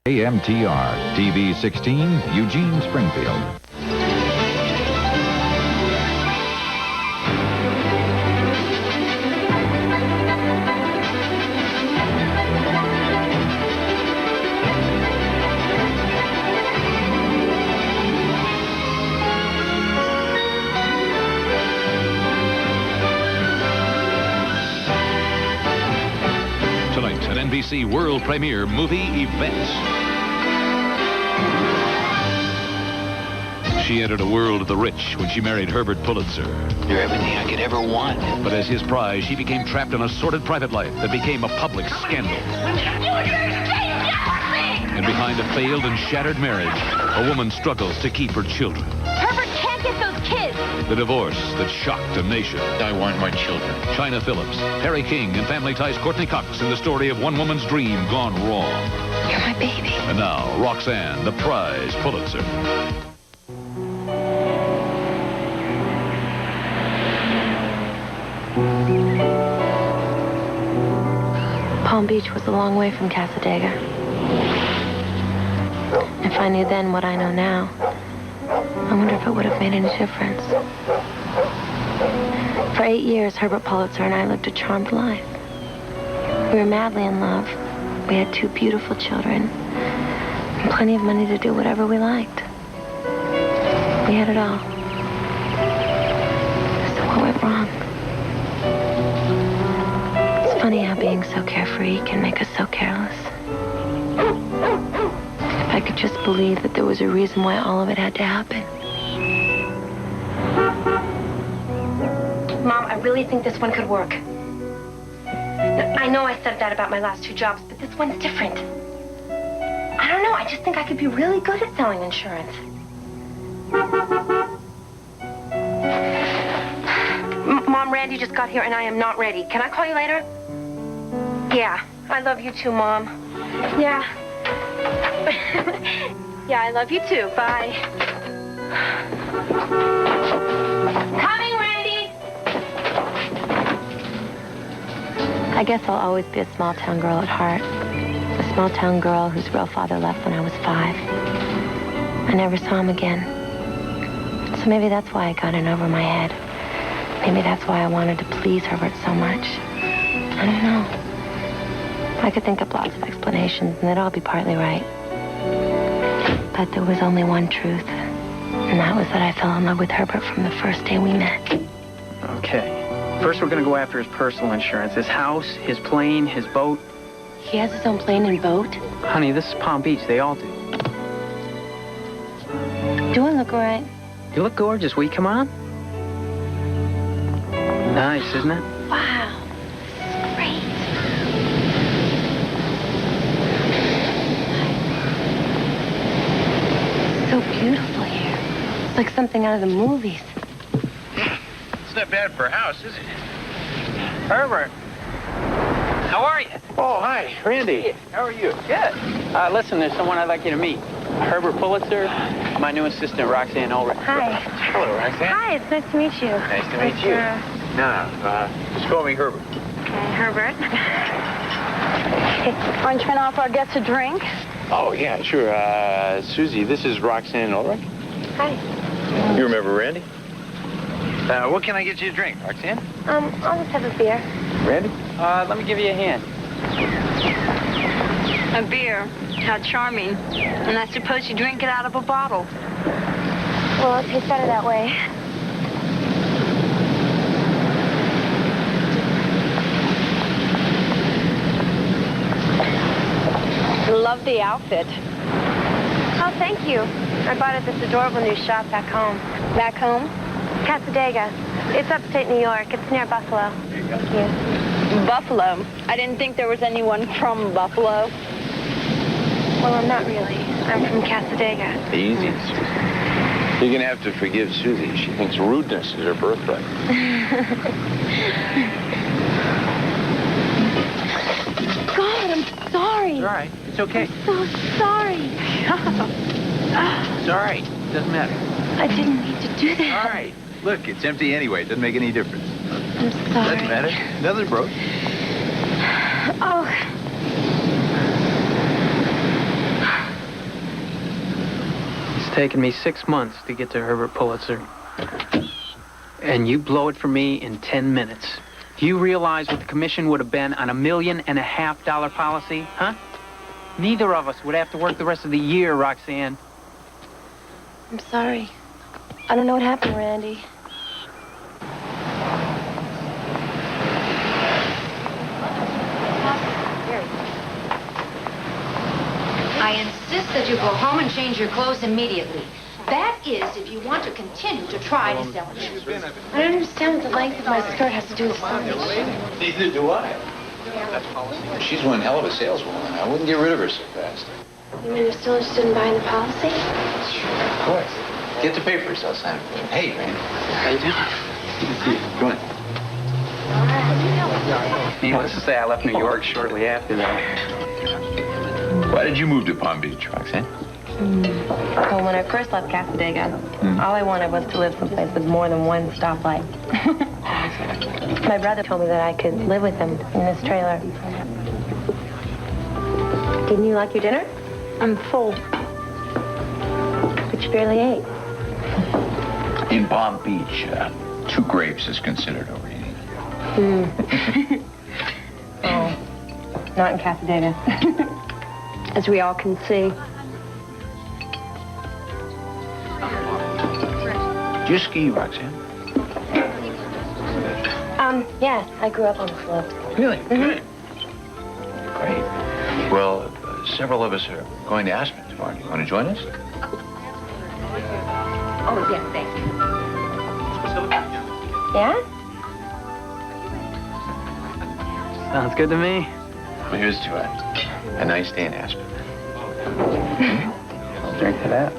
AMTR, TV 16, Eugene, Springfield. Tonight at NBC world premiere movie Events. She entered a world of the rich when she married Herbert Pulitzer. You're everything I could ever want. But as his prize, she became trapped in a sordid private life that became a public scandal. And behind a failed and shattered marriage, a woman struggles to keep her children. Herbert can't get those kids. The divorce that shocked a nation. I want my children. Chynna Phillips, Harry King, and Family Ties Courteney Cox in the story of one woman's dream gone wrong. You're my baby. And now, Roxanne, the Prize Pulitzer. Palm Beach was a long way from Casadega. If I knew then what I know now, I wonder if it would have made any difference. For 8 years, Herbert Pulitzer and I lived a charmed life. We were madly in love. We had 2 beautiful children and plenty of money to do whatever we liked. We had it all. So what went wrong? It's funny how being so carefree can make us so careless. If I could just believe that there was a reason why all of it had to happen. Mom, I really think this one could work. I know I said that about my last 2 jobs, but this one's different. I don't know, I just think I could be really good at selling insurance. Mom, Randy just got here and I am not ready. Can I call you later? Yeah, I love you too, Mom. Yeah. Yeah, I love you too. Bye. Coming, Randy! I guess I'll always be a small-town girl at heart. A small-town girl whose real father left when I was 5. I never saw him again. So maybe that's why I got in over my head. Maybe that's why I wanted to please Herbert so much. I don't know. I could think up lots of explanations, and they'd all be partly right. But there was only one truth, and that was that I fell in love with Herbert from the first day we met. Okay. First, we're going to go after his personal insurance. His house, his plane, his boat. He has his own plane and boat? Honey, this is Palm Beach. They all do. Do I look all right? You look gorgeous. Will you come on? Nice, isn't it? Wow. This is great. So beautiful here. It's like something out of the movies. It's not bad for a house, is it? Herbert. How are you? Oh, hi, Randy. How are you? Good. Listen, there's someone I'd like you to meet. Herbert Pulitzer, my new assistant, Roxanne Pulitzer. Hi. Hello, Roxanne. Hi, it's nice to meet you. Nice to meet you. No, just call me Herbert. Okay, Herbert. Aren't you going to offer our guests a drink? Oh, yeah, sure. Susie, this is Roxanne Ulrich. Hi. You remember Randy? What can I get you to drink, Roxanne? I'll just have a beer. Randy? Let me give you a hand. A beer. How charming. And I suppose you drink it out of a bottle. Well, it tastes better that way. Love the outfit. Oh, thank you. I bought it at this adorable new shop back home. Back home? Casadega. It's upstate New York. It's near Buffalo. Thank you. Buffalo. I didn't think there was anyone from Buffalo. Well, I'm not really. I'm from Casadega. Easy, Susie. You're going to have to forgive Susie. She thinks rudeness is her birthright. God, I'm sorry. It's all right. It's okay. I'm so sorry. It's all right. It doesn't matter. I didn't mean to do that. All right. Look, it's empty anyway. It doesn't make any difference. I'm sorry. Doesn't matter. Nothing broke. Oh. taken me 6 months to get to Herbert Pulitzer. And you blow it for me in 10 minutes. Do you realize what the commission would have been on $1.5 million policy, huh? Neither of us would have to work the rest of the year, Roxanne. I'm sorry. I don't know what happened, Randy. I insist that you go home and change your clothes immediately. That is, if you want to continue to try to sell it. I don't understand what the length of my skirt has to do with size. Neither do I. She's one hell of a saleswoman. I wouldn't get rid of her so fast. You mean you're still interested in buying the policy? Sure, of course. Get the papers. I'll sign it for you. Hey, Randy. How you doing? Good to see you. Go on. Needless to say, I left New York shortly after that. Why did you move to Palm Beach, Roxanne? Well, when I first left Casadega, all I wanted was to live someplace with more than one stoplight. My brother told me that I could live with him in this trailer. Didn't you like your dinner? I'm full. But you barely ate. In Palm Beach, 2 grapes is considered overeating. Oh, not in Casadega. As we all can see. Do you ski, Roxanne? Yes, I grew up on the slopes. Really? Good. Great. Well, several of us are going to Aspen tomorrow. Do you want to join us? Oh, yes, thank you. Yeah? Sounds good to me. Well, here's to a nice day in Aspen. I'll drink to that.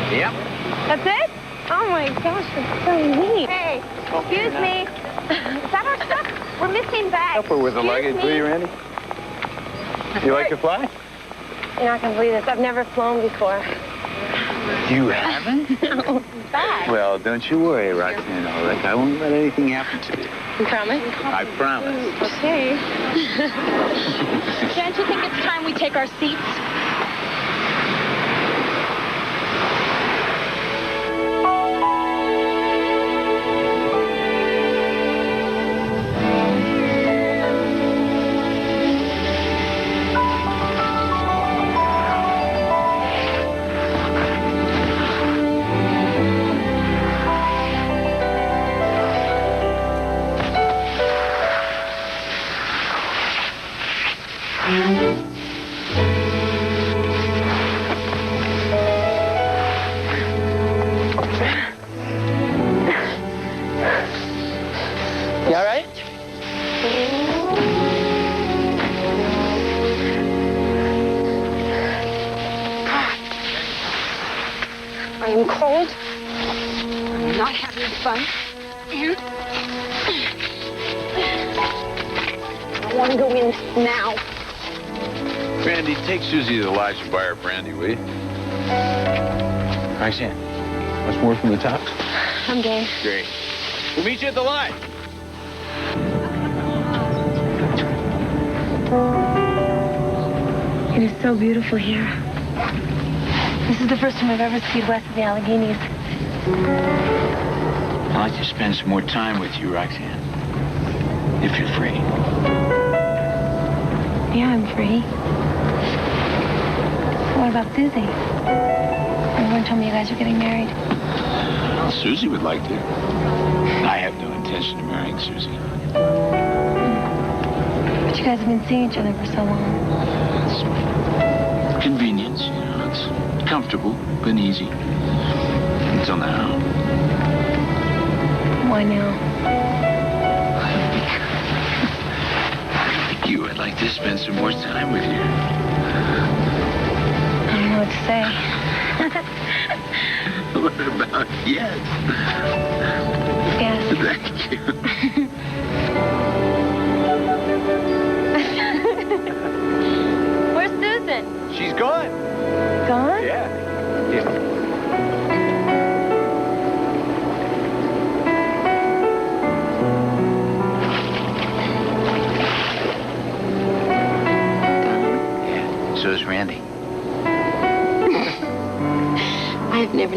Yep. That's it? Oh my gosh, that's so neat. Hey, excuse me. Is that our stuff? We're missing bags. Help her with the luggage, will you, Randy? You like to fly? You're not going to believe this. I've never flown before. You haven't? No, bags. Well, don't you worry, Roxanne. All right, I won't let anything happen to you. You promise? I promise. Okay. Don't you think it's time we take our seats? You all right? I am cold. I'm not having fun. And I want to go in now. Randy, take Susie to Liza and buy her brandy, will you? Roxanne, what's more from the top? I'm game. Great. We'll meet you at the line. It is so beautiful here. This is the first time I've ever skied west of the Alleghenies. I'd like to spend some more time with you, Roxanne. If you're free. Yeah, I'm free. What about Susie? Everyone told me you guys were getting married. Well, Susie would like to. I have no intention of marrying Susie. But you guys have been seeing each other for so long. It's convenience, you know. It's comfortable, but easy. Until now. Why now? Like you, I'd like to spend some more time with you. I don't know what to say. What about yes? Yes. Thank you. Where's Susan? She's gone. Gone? Yeah.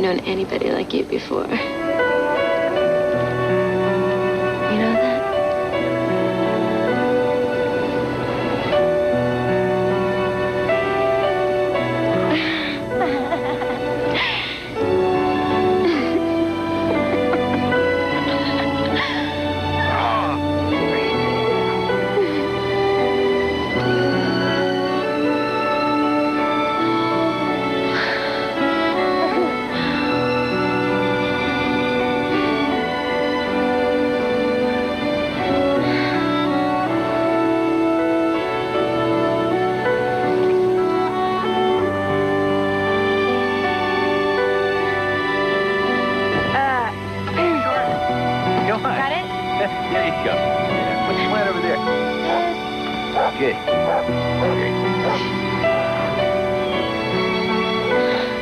known anybody like you before. You know that?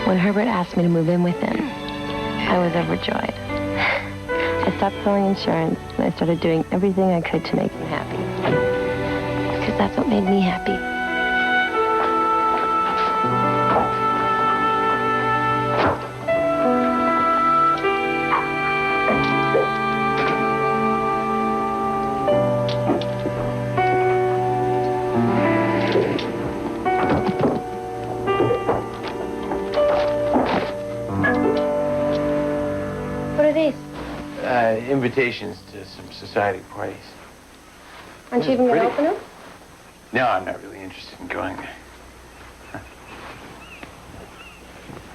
When Herbert asked me to move in with him, I was overjoyed. I stopped selling insurance, and I started doing everything I could to make him happy. Because that's what made me happy. Invitations to some society parties. Aren't you even going to open them? No, I'm not really interested in going there.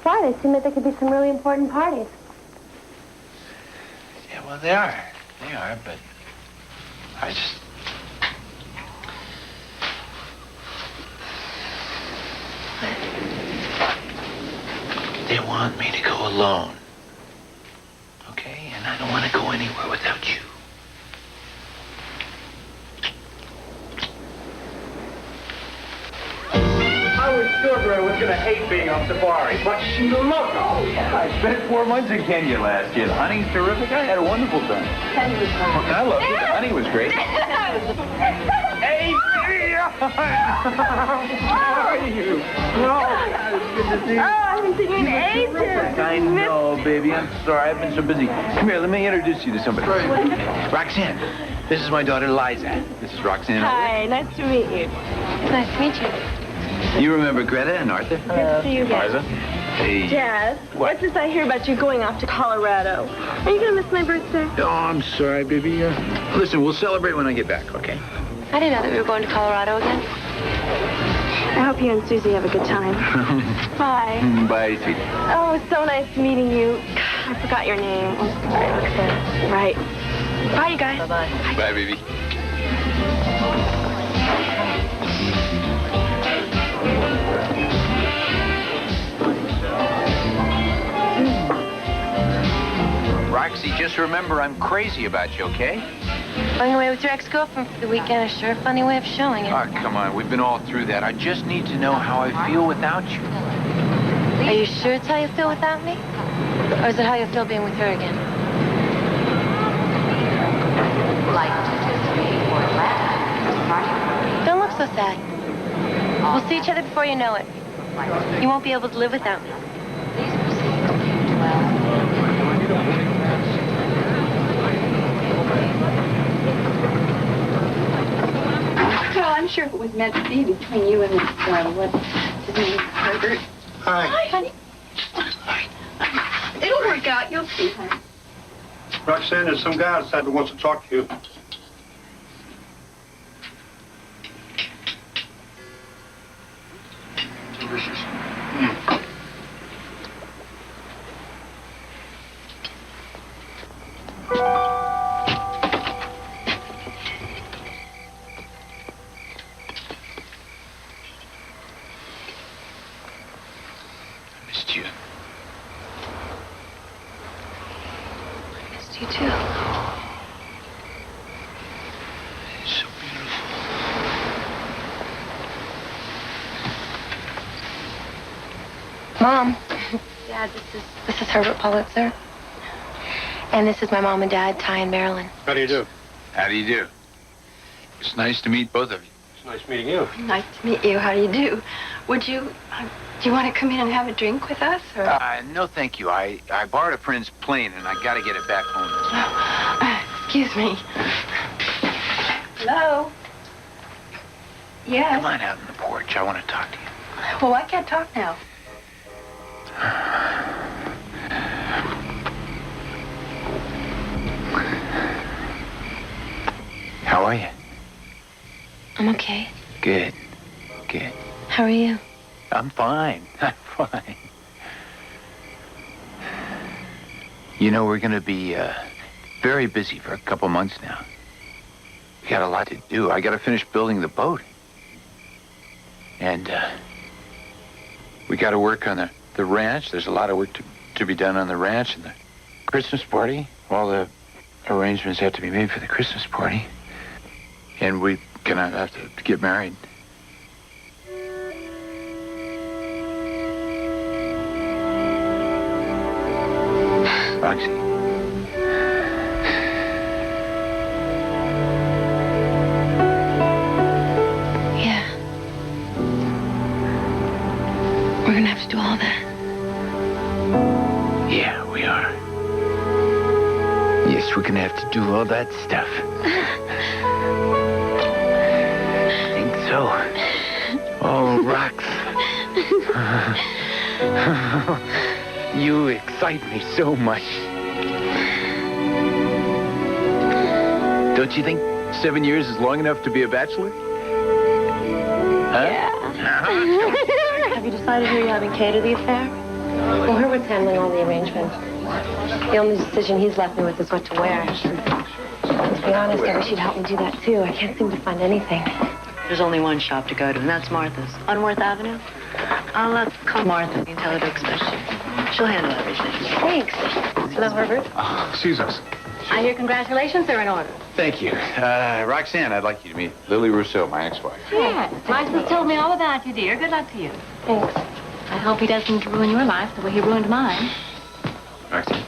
Why? They seem like they could be some really important parties. Yeah, well, they are. They are, but I just... They want me to go alone. Okay? And I don't want to go anywhere without you. I was sure Greta was going to hate being on safari, but she loved it. Oh, yeah, I spent 4 months in Kenya last year. The honey's terrific. I had a wonderful time. Honey was fun. I loved it. The honey was great. Hey, how are you? No, it's good to see you. Oh, I haven't seen you in ages. I know, baby. I'm sorry. I've been so busy. Come here. Let me introduce you to somebody. Roxanne. This is my daughter, Liza. This is Roxanne. Hi, nice to meet you. Nice to meet you. You remember Greta and Arthur? Good to see you again. Liza. Hey. Dad, what since I hear about you going off to Colorado? Are you going to miss my birthday? Oh, I'm sorry, baby. Listen, we'll celebrate when I get back, okay? I didn't know that we were going to Colorado again. I hope you and Susie have a good time. Bye. Bye, sweetie. Oh, so nice meeting you. I forgot your name. I'm sorry, Roxanne. Right. Bye, you guys. Bye-bye. Bye, baby. Roxy, just remember I'm crazy about you, okay? Going away with your ex-girlfriend for the weekend is sure a funny way of showing it. Oh, come on. We've been all through that. I just need to know how I feel without you. Are you sure it's how you feel without me? Or is it how you feel being with her again? Don't look so sad. We'll see each other before you know it. You won't be able to live without me. Well, I'm sure it was meant to be between you and this what's his name, Herbert. Hi. Hi, honey. Hi. It'll work out. You'll see, honey. Roxanne, there's some guy outside that wants to talk to you. Delicious. You too. It's so beautiful. Mom. Dad, this is Herbert Pulitzer. And this is my mom and dad, Ty and Marilyn. How do you do? How do you do? It's nice to meet both of you. It's nice meeting you. Nice to meet you. How do you do? Would you Do you want to come in and have a drink with us, or? No, thank you. I borrowed a friend's plane, and I got to get it back home. Excuse me. Hello? Yes? Come on out on the porch. I want to talk to you. Well, I can't talk now. How are you? I'm okay. Good. Good. How are you? I'm fine. I'm fine. You know, we're going to be very busy for a couple months now. We got a lot to do. I got to finish building the boat. And we got to work on the ranch. There's a lot of work to be done on the ranch and the Christmas party. All the arrangements have to be made for the Christmas party. And we're going to have to get married. Roxy. Yeah. We're gonna have to do all that. Yeah, we are. Yes, we're gonna have to do all that stuff. I think so. Oh, Rox. You excite me so much. Don't you think 7 years is long enough to be a bachelor? Huh? Yeah. Have you decided who you're having cater the affair? Well, Herbert's handling all the arrangements. The only decision he's left me with is what to wear. To be honest, I wish you'd help me do that, too. I can't seem to find anything. There's only one shop to go to, and that's Martha's. On Worth Avenue? I'll call Martha and tell her to expect you. She'll handle everything. Thanks. Hello, Herbert. Excuse us. I hear congratulations are in order. Thank you. Roxanne, I'd like you to meet Lily Rousseau, my ex-wife. Yes. Liza's told me all about you, dear. Good luck to you. Thanks. I hope he doesn't ruin your life the way he ruined mine. Roxanne.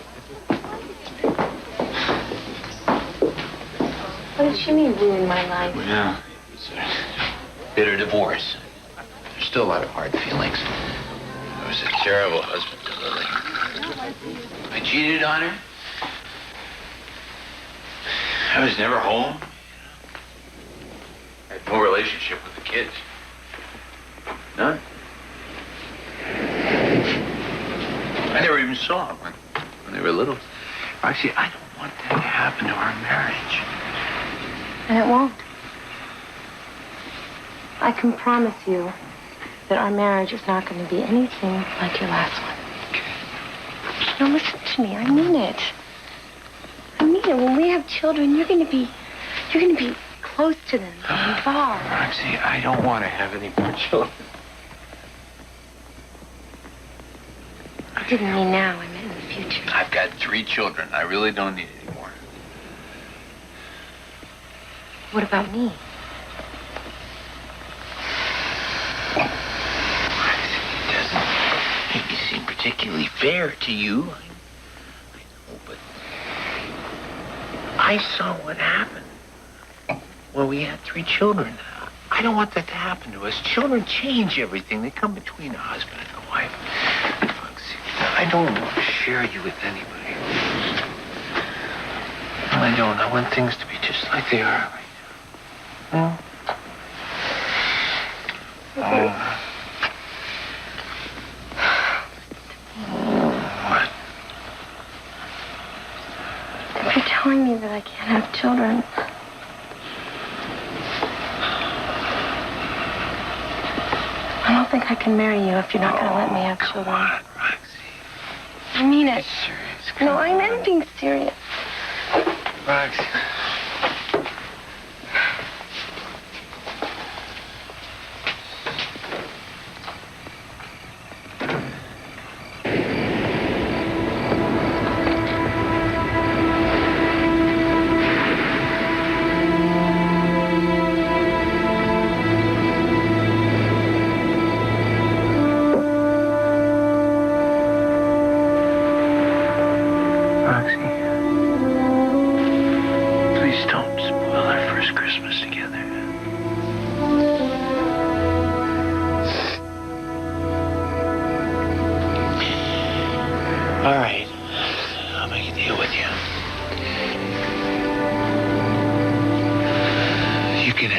What did she mean, ruin my life? Well, it's a bitter divorce. There's still a lot of hard feelings. I was a terrible husband to Lily. I cheated on her. I was never home. I had no relationship with the kids. None. I never even saw them when they were little. Actually, I don't want that to happen to our marriage. And it won't. I can promise you that our marriage is not going to be anything like your last one. No, listen to me. I mean it. I mean it. When we have children, you're going to be close to them, involved. Roxy, I don't want to have any more children. I didn't mean now. I meant in the future. I've got 3 children. I really don't need any more. What about me? It doesn't make me seem particularly fair to you. I know, but I saw what happened when we had 3 children. I don't want that to happen to us. Children change everything. They come between a husband and a wife. Roxy, I don't want to share you with anybody. No, I don't. I want things to be just like they are right now. What? If you're telling me that I can't have children, I don't think I can marry you if you're not going to let me have children. Come on, Roxy. I mean it. Serious. No, I am being serious. Roxy.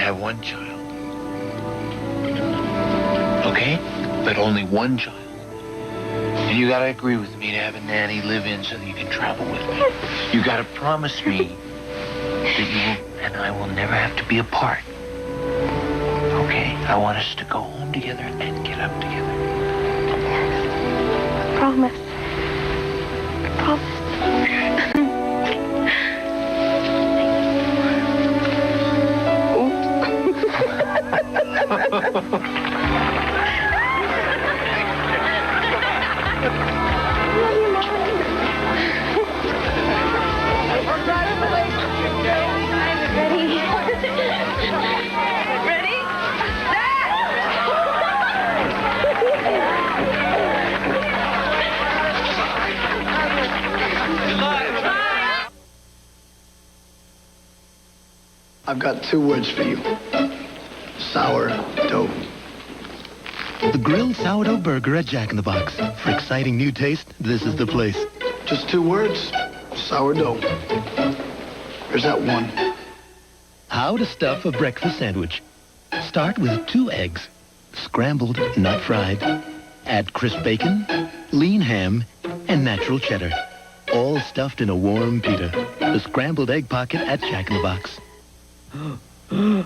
have one child. Okay? But only one child. And you gotta agree with me to have a nanny live in so that you can travel with me. You gotta promise me that you will, and I will never have to be apart. Okay? I want us to go home together and get up together. Promise. Promise. I've got 2 words for you. Sourdough. The grilled sourdough burger at Jack in the Box. For exciting new taste, this is the place. Just 2 words. Sourdough. There's that one. How to stuff a breakfast sandwich. Start with 2 eggs. Scrambled, not fried. Add crisp bacon, lean ham, and natural cheddar. All stuffed in a warm pita. The scrambled egg pocket at Jack in the Box. To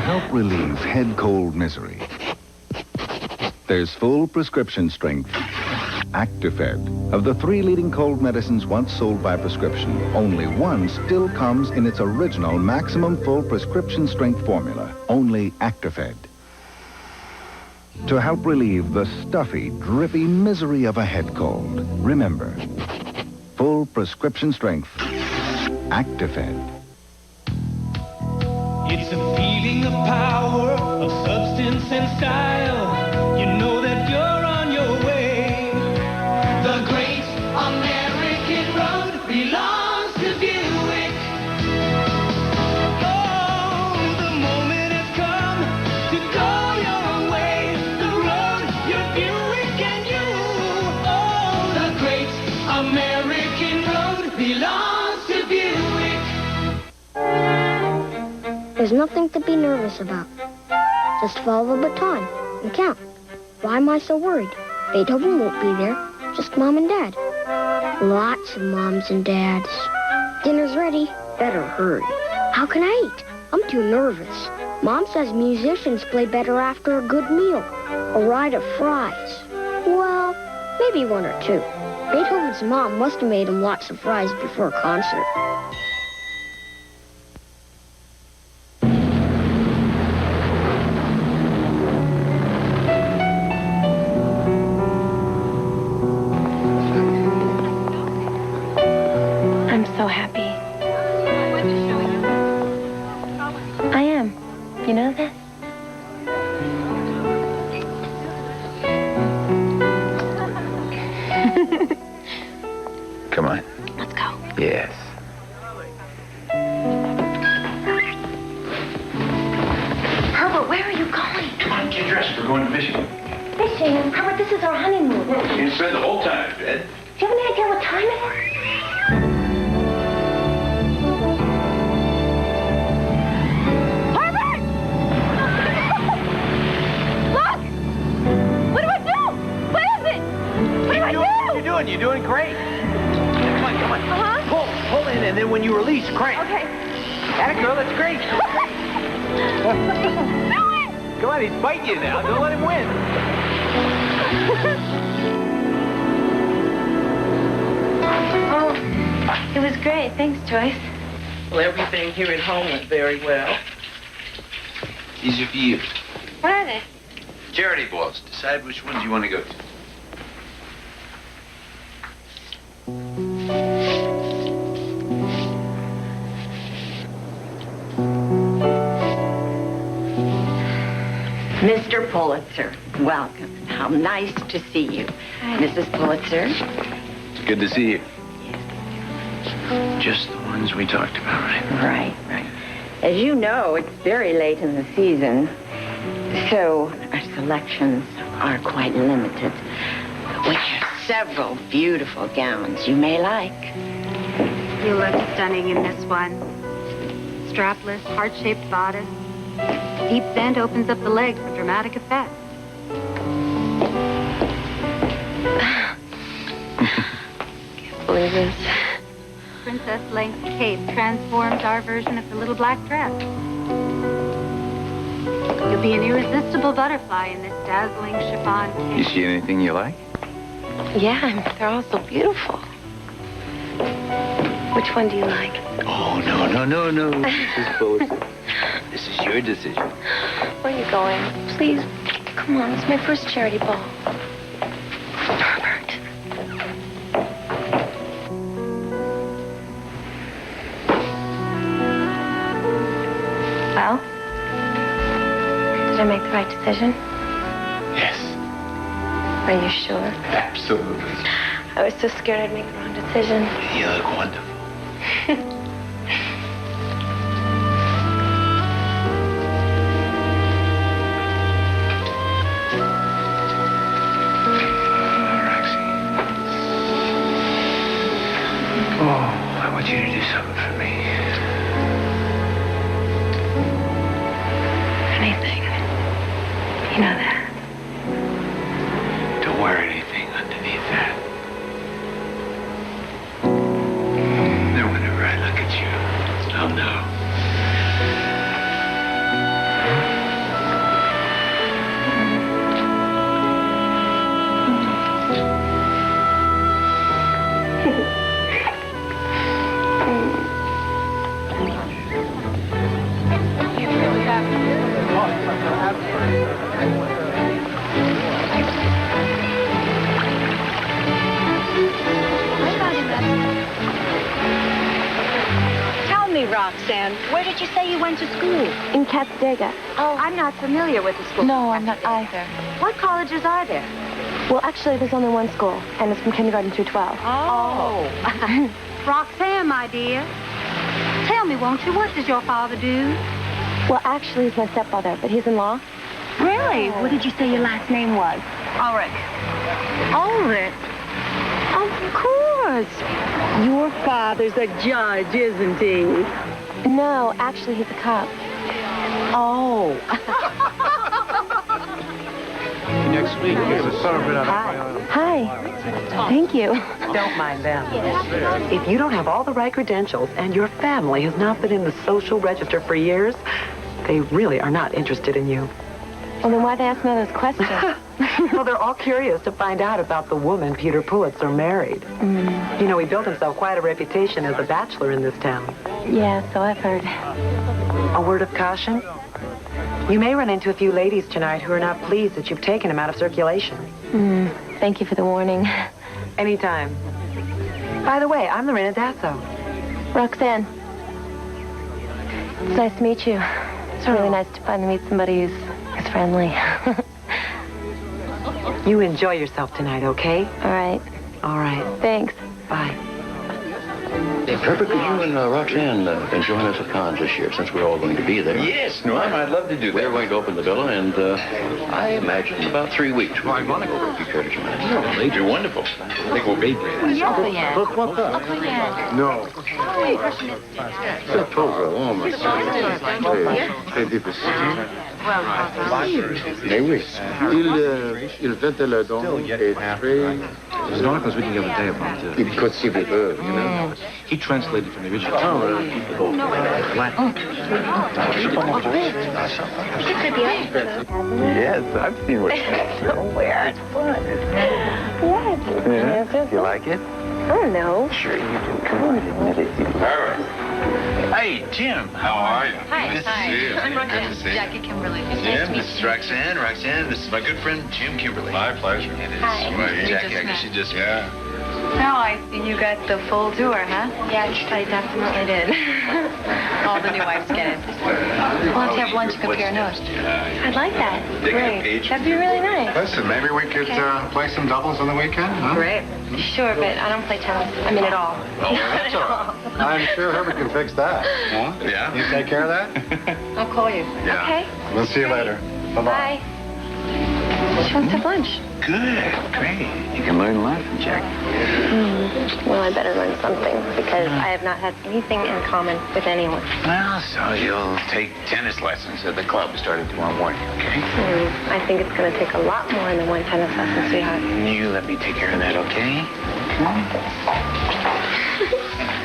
help relieve head cold misery, there's full prescription strength Actifed. Of the 3 leading cold medicines once sold by prescription, only one still comes in its original maximum full prescription strength formula, only Actifed. To help relieve the stuffy, drippy misery of a head cold, remember, full prescription strength Actifed. It's a feeling of power, of substance and style. You know that you're on your way. The great American road belongs to Buick. Oh, the moment has come to go your way. The road, your Buick and you. Oh, the great American road belongs to Buick. There's nothing to be nervous about. Just follow the baton and count. Why am I so worried? Beethoven won't be there, just Mom and Dad. Lots of moms and dads. Dinner's ready. Better hurry. How can I eat? I'm too nervous. Mom says musicians play better after a good meal. A ride of fries. Well, maybe 1 or 2. Beethoven's mom must have made him lots of fries before a concert. So happy. I am. You know that? Come on. Let's go. Yes. Herbert, where are you going? Come on, get dressed. We're going to fishing. Fishing? Herbert, this is our honeymoon. Well, you can spend the whole time in bed. Do you have any idea what time it is? You're doing great. Come on, come on. Pull in, and then when you release, crank. Okay. That girl, that's great. Come on, he's biting you now. Don't let him win. Oh, it was great. Thanks, Joyce. Well, everything here at home went very well. These are for you. What are they? Charity balls. Decide which ones you want to go to. Mr. Pulitzer, welcome. How nice to see you. Hi. Mrs. Pulitzer. It's good to see you. Just the ones we talked about, right? Right. As you know, it's very late in the season, so our selections are quite limited. But we have several beautiful gowns you may like. You look stunning in this one. strapless, heart-shaped bodice. Deep vent opens up the legs for dramatic effect. Can't believe this. Princess-length cape transforms our version of the little black dress. You'll be an irresistible butterfly in this dazzling chiffon cape. You see anything you like? Yeah, they're all so beautiful. Which one do you like? Oh, no, Mrs. Pulitzer. This is your decision. Where are you going? Please, come on. It's my first charity ball. Herbert. Well, did I make the right decision? Yes. Are you sure? Absolutely. I was so scared I'd make the wrong decision. You look wonderful. Oh, I want you to do something for me. Anything. You know that. Don't wear anything underneath that. Then whenever I look at you, I'll know. Tell me, Roxanne, where did you say you went to school? In Catskega. Oh, I'm not familiar with the school. No, I'm not either. What colleges are there? Well, actually, there's only one school, and it's from kindergarten through 12. Oh. Roxanne, my dear. Tell me, won't you, what does your father do? Well, actually, he's my stepfather, but he's in law. Really? What did you say your last name was? Ulrich. Ulrich? Of course. Your father's a judge, isn't he? No, actually, he's a cop. Oh. Next week is a celebrate on Hi. Thank you. Don't mind them. If you don't have all the right credentials and your family has not been in the social register for years, they really are not interested in you. Well, then why'd they ask me all those questions? Well, they're all curious to find out about the woman Peter Pulitzer married. You know, he built himself quite a reputation as a bachelor in this town. Yeah, so I've heard. A word of caution? You may run into a few ladies tonight who are not pleased that you've taken him out of circulation. Thank you for the warning. Anytime. By the way, I'm Lorraine Odasso. Roxanne. It's nice to meet you. It's really nice to finally meet somebody who's friendly. You enjoy yourself tonight, okay? All right. All right. Thanks. Bye. Hey, Herbert, could you and Roxanne join us at cons this year, since we're all going to be there? Yes, Norm, I'd love to do that. We're going to open the villa, and I imagine in about 3 weeks we'll be going over if you care to join us. You're wonderful. I think we'll be great. Pourquoi pas? Non. C'est pauvre homme. Très difficile. Mais oui. Il fait le don et très... There's an article I was reading the other day about... Impossible, you know. He translated from the original. Yes, I've seen what Where? It's fun. What? Yeah. You like it? I don't know. Sure you do. Come on, admit it. Herbert. Hey, Jim. How are you? Hi. Good to Hi. see you. I'm Good Roxanne. to see you. Jacquie Kimberly. Jim, this is Roxanne. Roxanne, this is my good friend, Jim Kimberly. My pleasure. It is. Hi. Well, We Jacquie, just I guess met. you just... Yeah. No, you got the full tour, huh? Yeah, I definitely did. All the new wives get it. We'll have to have lunch to compare notes. I'd like that. Digging a Great. page. That'd be really nice. Listen, maybe we could play some doubles on the weekend, huh? Great. Sure, but I don't play tennis. I mean, at all. Oh, that's all right. I'm sure Herbert can fix that. Huh? Yeah? You take care of that? I'll call you. Yeah. Okay. We'll see you later. Bye-bye. Bye. She wants to have lunch. Good, great. You can learn a lot from Jacquie. Well, I better learn something because I have not had anything in common with anyone. Well, so you'll take tennis lessons at the club starting tomorrow morning, okay? I think it's going to take a lot more than one tennis lesson, sweetheart. You let me take care of that, okay?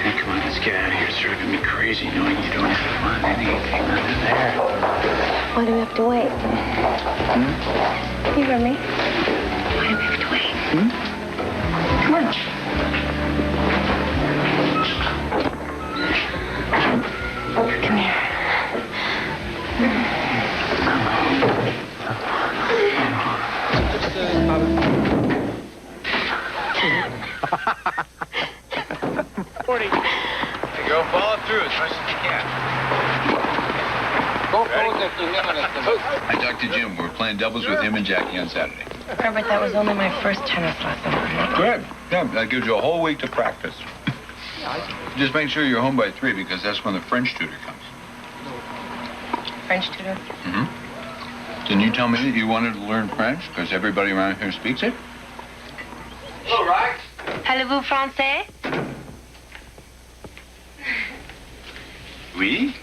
Hey, come on, let's get out of here. It's driving me crazy knowing you don't have fun anything under there. Why do we have to wait? You heard me. Why do we have to wait? Come on. Come here. Go follow through as much as you can. I talked to Jim. We're playing doubles with him and Jacquie on Saturday. Herbert, that was only my first tennis lesson. Good. Yeah, that gives you a whole week to practice. Just make sure you're home by 3 because that's when the French tutor comes. French tutor? Mm-hmm. Didn't you tell me that you wanted to learn French because everybody around here speaks it? Hello, Rox. Parlez-vous français? Oui.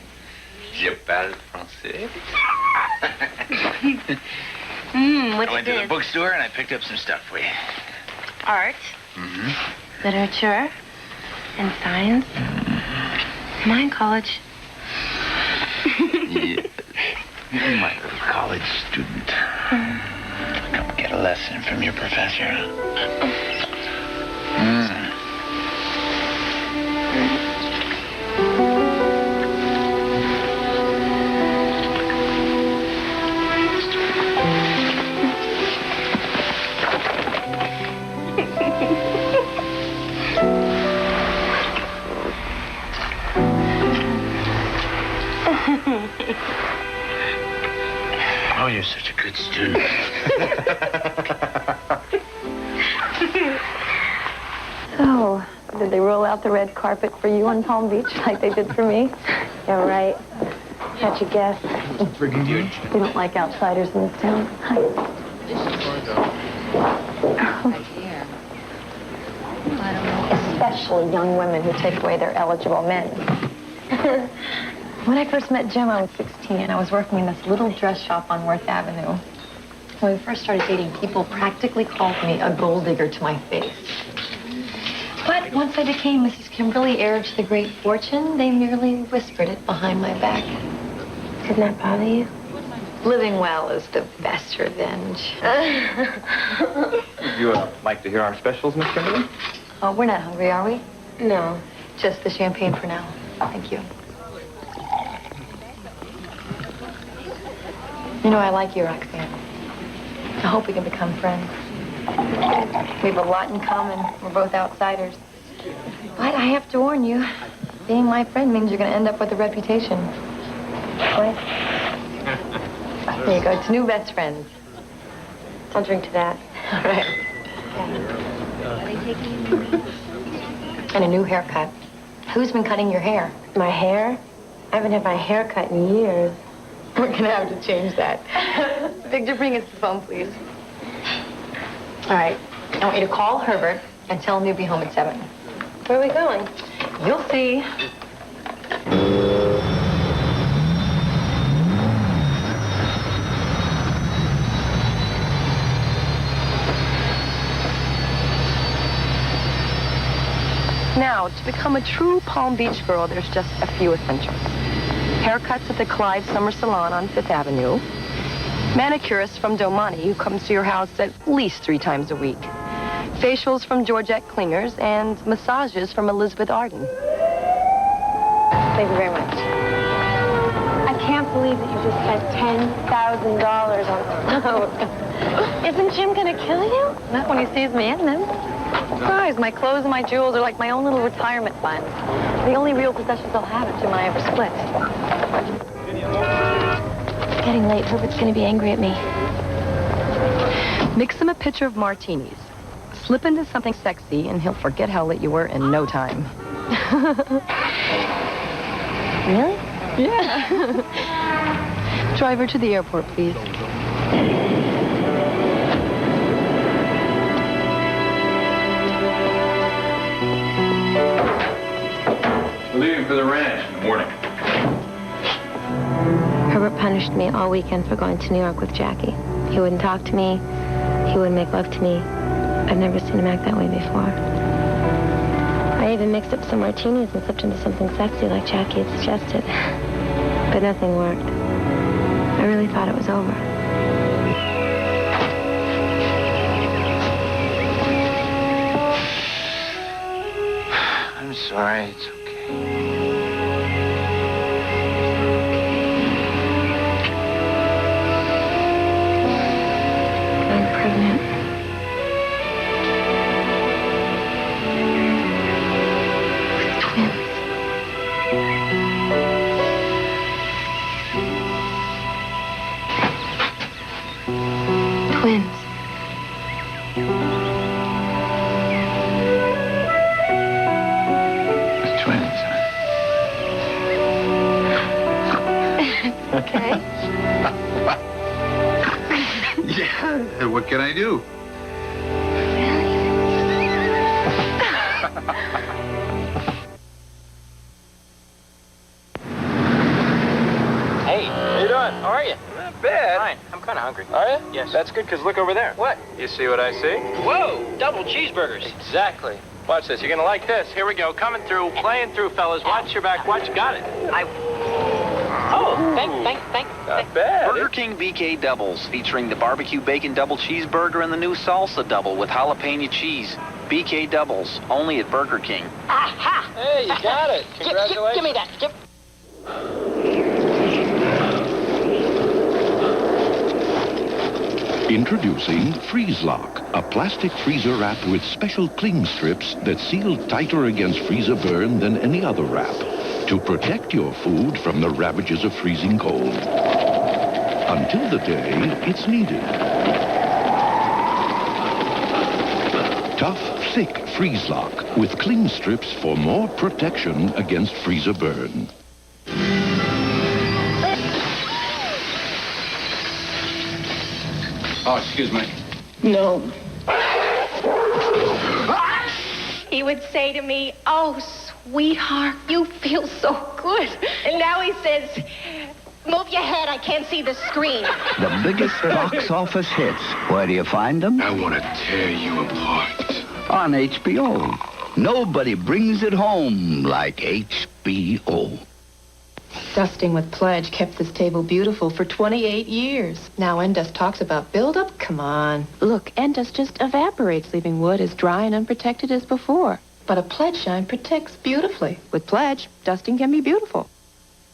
Je parle français. What's I went to the bookstore and I picked up some stuff for you. Art, Mm-hmm. literature, and science. Am I in college? Yeah. You're my little college student. Come get a lesson from your professor. Oh, you're such a good student. So, did they roll out the red carpet for you on Palm Beach like they did for me? Yeah, right. How'd you guess? We don't like outsiders in this town. Hi. Especially young women who take away their eligible men. When I first met Jim, I was 16. I was working in this little dress shop on Worth Avenue. When we first started dating, people practically called me a gold digger to my face. But once I became Mrs. Kimberly, heir to the great fortune, they merely whispered it behind my back. Didn't that bother you? Living well is the best revenge. Would you like to hear our specials, Miss Kimberly? Oh, we're not hungry, are we? No. Just the champagne for now. Thank you. You know, I like you, Roxanne. I hope we can become friends. We have a lot in common. We're both outsiders. But I have to warn you, being my friend means you're going to end up with a reputation. What? There you go. It's new best friends. I'll drink to that. All right. And a new haircut. Who's been cutting your hair? My hair? I haven't had my hair cut in years. We're going to have to change that. Victor, bring us the phone, please. All right. I want you to call Herbert and tell him you'll be home at 7. Where are we going? You'll see. Now, to become a true Palm Beach girl, there's just a few essentials. Haircuts at the Clyde Summer Salon on 5th Avenue. Manicurists from Domani, who comes to your house at least 3 times a week. Facials from Georgette Klingers and massages from Elizabeth Arden. Thank you very much. I can't believe that you just spent $10,000 on clothes. Isn't Jim gonna kill you? Not when he sees me in them. Besides, my clothes and my jewels are like my own little retirement fund. The only real possessions I'll have if Jim and I ever split. It's getting late. Herbert's gonna be angry at me. Mix him a pitcher of martinis. Slip into something sexy, and he'll forget how late you were in no time. Really? Yeah. Drive her to the airport, please. for the ranch in the morning. Herbert punished me all weekend for going to New York with Jacquie. He wouldn't talk to me. He wouldn't make love to me. I've never seen him act that way before. I even mixed up some martinis and slipped into something sexy like Jacquie had suggested. But nothing worked. I really thought it was over. I'm sorry, it's okay. I'm pregnant. With twins. Twins. Okay. Yeah, what can I do? Hey, how you doing? How are you? Not bad. Fine. I'm kind of hungry. Are you? Yes. That's good, because look over there. What? You see what I see? Whoa, double cheeseburgers. Exactly. Watch this. You're going to like this. Here we go. Coming through, playing through, fellas. Watch your back. Watch. Got it. Oh, thank. Not bad. Burger King BK Doubles, featuring the barbecue bacon double cheeseburger and the new salsa double with jalapeno cheese. BK Doubles, only at Burger King. Aha! Hey, you got it. Congratulations. Give me that. Introducing Freeze Lock, a plastic freezer wrap with special cling strips that seal tighter against freezer burn than any other wrap to protect your food from the ravages of freezing cold. Until the day it's needed. Tough, thick Freeze Lock with cling strips for more protection against freezer burn. Oh, excuse me. No. He would say to me, "Oh, sweetheart, you feel so good." And now he says, "Move your head, I can't see the screen." The biggest box office hits. Where do you find them? I want to tear you apart. On HBO. Nobody brings it home like HBO. Dusting with Pledge kept this table beautiful for 28 years. Now Endust talks about buildup? Come on. Look, Endust just evaporates, leaving wood as dry and unprotected as before. But a Pledge shine protects beautifully. With Pledge, dusting can be beautiful.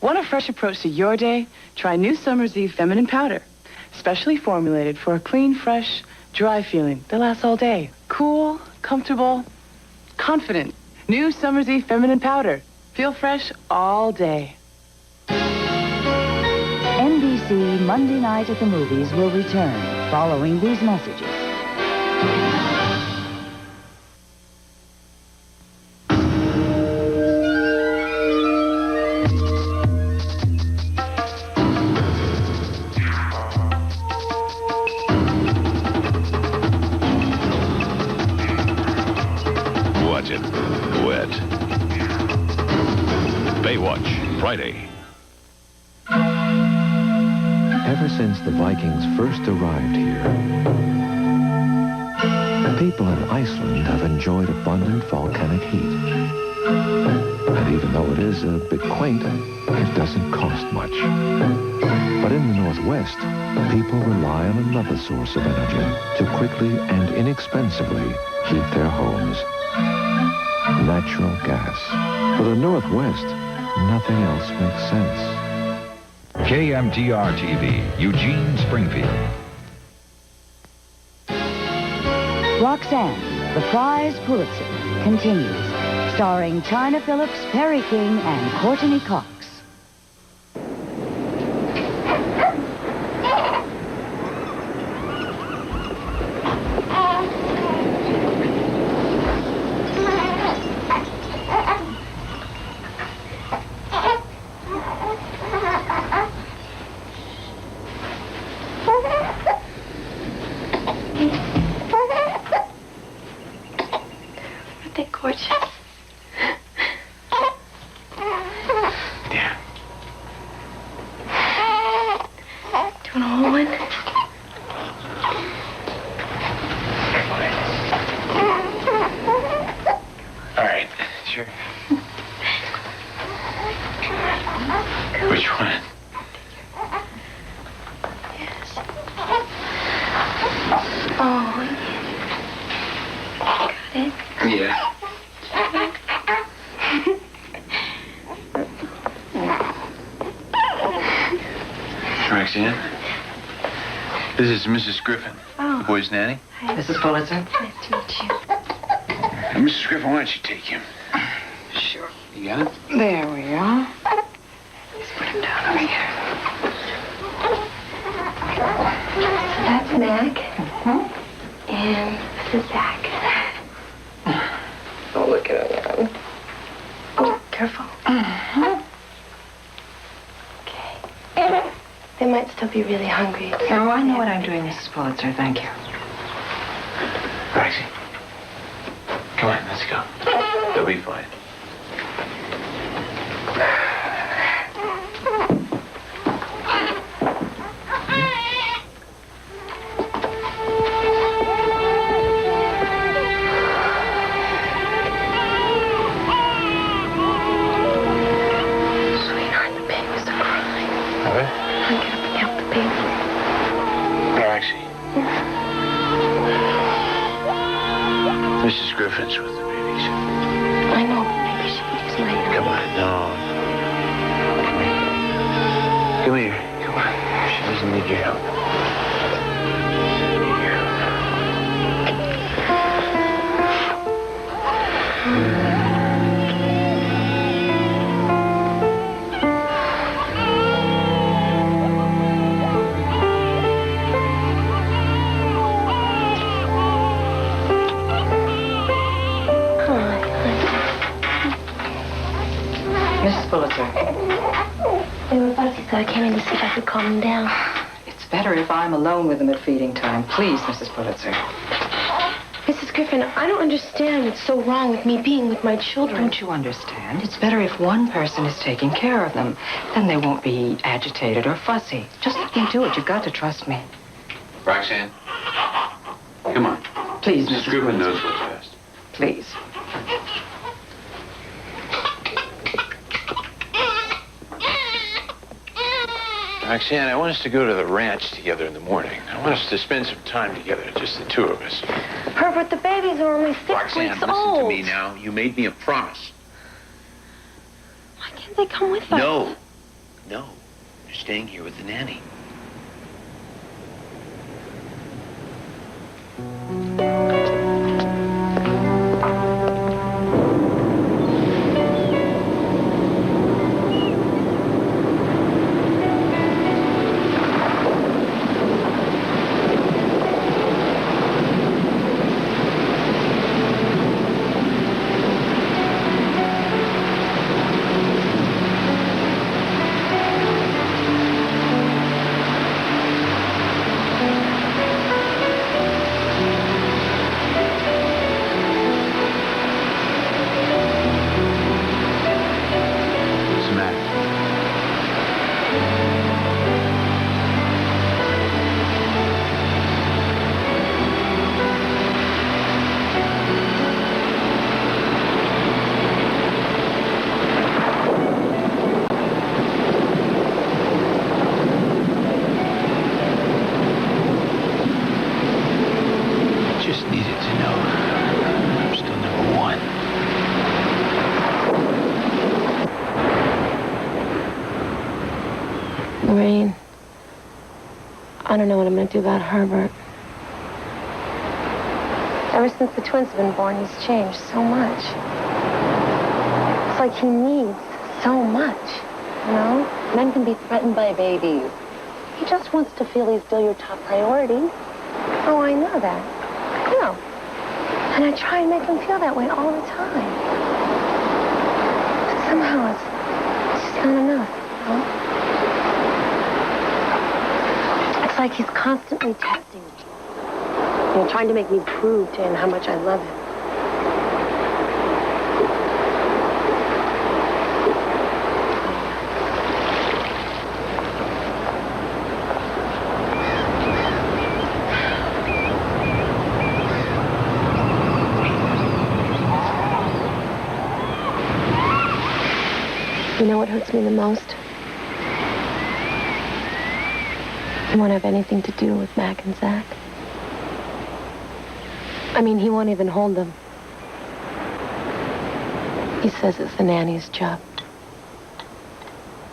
Want a fresh approach to your day? Try new Summer's Eve Feminine Powder. Specially formulated for a clean, fresh, dry feeling that lasts all day. Cool, comfortable, confident. New Summer's Eve Feminine Powder. Feel fresh all day. NBC Monday Night at the Movies will return following these messages. Watch it. Wet. Baywatch, Friday. Ever since the Vikings first arrived here, people in Iceland have enjoyed abundant volcanic heat. And even though it is a bit quaint, it doesn't cost much. But in the Northwest, people rely on another source of energy to quickly and inexpensively heat their homes. Natural gas. For the Northwest, nothing else makes sense. KMTR-TV, Eugene, Springfield. Roxanne, the Prize Pulitzer, continues, starring Chynna Phillips, Perry King, and Courteney Cox. Aren't they gorgeous? Which one? Yes. Oh, got it? Yeah. Roxanne, this is Mrs. Griffin, the boy's nanny. Hi. Mrs. Pulitzer? Nice to meet you. Now, Mrs. Griffin, why don't you take him? Sure. You got it? There we are. Let's put him down over here. So that's Mac. And this is Zach. Oh, look at him. Oh, careful. Okay. They might still be really hungry. Oh, I know what I'm doing, Mrs. Pulitzer. Thank you. Roxy, come on, let's go. They'll be fine. Sweetheart, the babies are crying. All right. I'll get up and help the babies. Roxy. Mrs. Griffin's with the babies. I know, but maybe she could use my help. Come on, no. Come here. Come on. She doesn't need your help. Mrs. Pulitzer. They were fussy, so I came in to see if I could calm them down. It's better if I'm alone with them at feeding time. Please, Mrs. Pulitzer. Mrs. Griffin, I don't understand what's so wrong with me being with my children. Don't you understand? It's better if one person is taking care of them. Then they won't be agitated or fussy. Just let me do it. You've got to trust me. Roxanne, come on. Please, Mrs. Griffin knows what's best. Please. Roxanne, I want us to go to the ranch together in the morning. I want us to spend some time together, just the two of us. Herbert, the babies are only 6 Roxanne, weeks listen old. to me now. You made me a promise. Why can't they come with us? No. No. You're staying here with the nanny. Lorraine, I don't know what I'm going to do about Herbert. Ever since the twins have been born, he's changed so much. It's like he needs so much, you know? Men can be threatened by babies. He just wants to feel he's still your top priority. Oh, I know that. I know. And I try and make him feel that way all the time. But somehow it's just not enough, you know? It's like he's constantly testing me. You know, trying to make me prove to him how much I love him. You know what hurts me the most? He won't have anything to do with Mac and Zach. I mean, he won't even hold them. He says it's the nanny's job.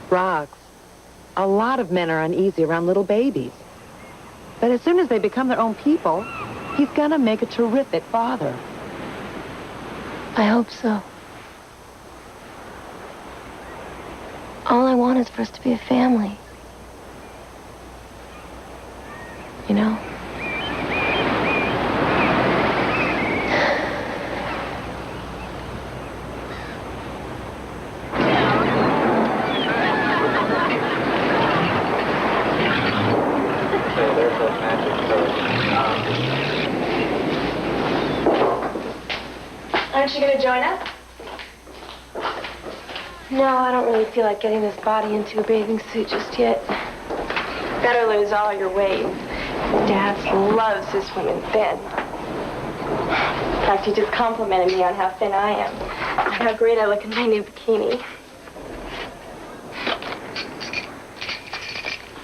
Rox, a lot of men are uneasy around little babies. But as soon as they become their own people, he's gonna make a terrific father. I hope so. All I want is for us to be a family. You know? Aren't you going to join us? No, I don't really feel like getting this body into a bathing suit just yet. Better lose all your weight. Dad loves his women thin. In fact, he just complimented me on how thin I am. And how great I look in my new bikini.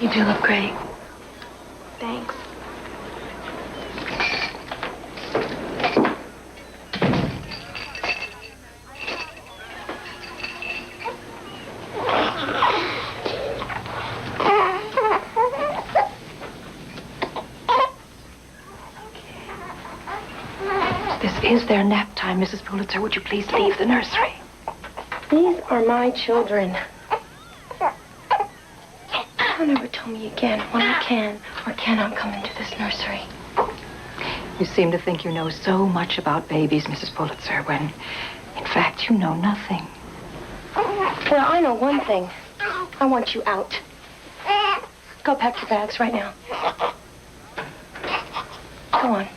You do look great. Thanks. This is their nap time, Mrs. Pulitzer. Would you please leave the nursery? These are my children. Don't ever tell me again when I can or cannot come into this nursery. You seem to think you know so much about babies, Mrs. Pulitzer, when, in fact, you know nothing. Well, I know one thing. I want you out. Go pack your bags right now. Go on.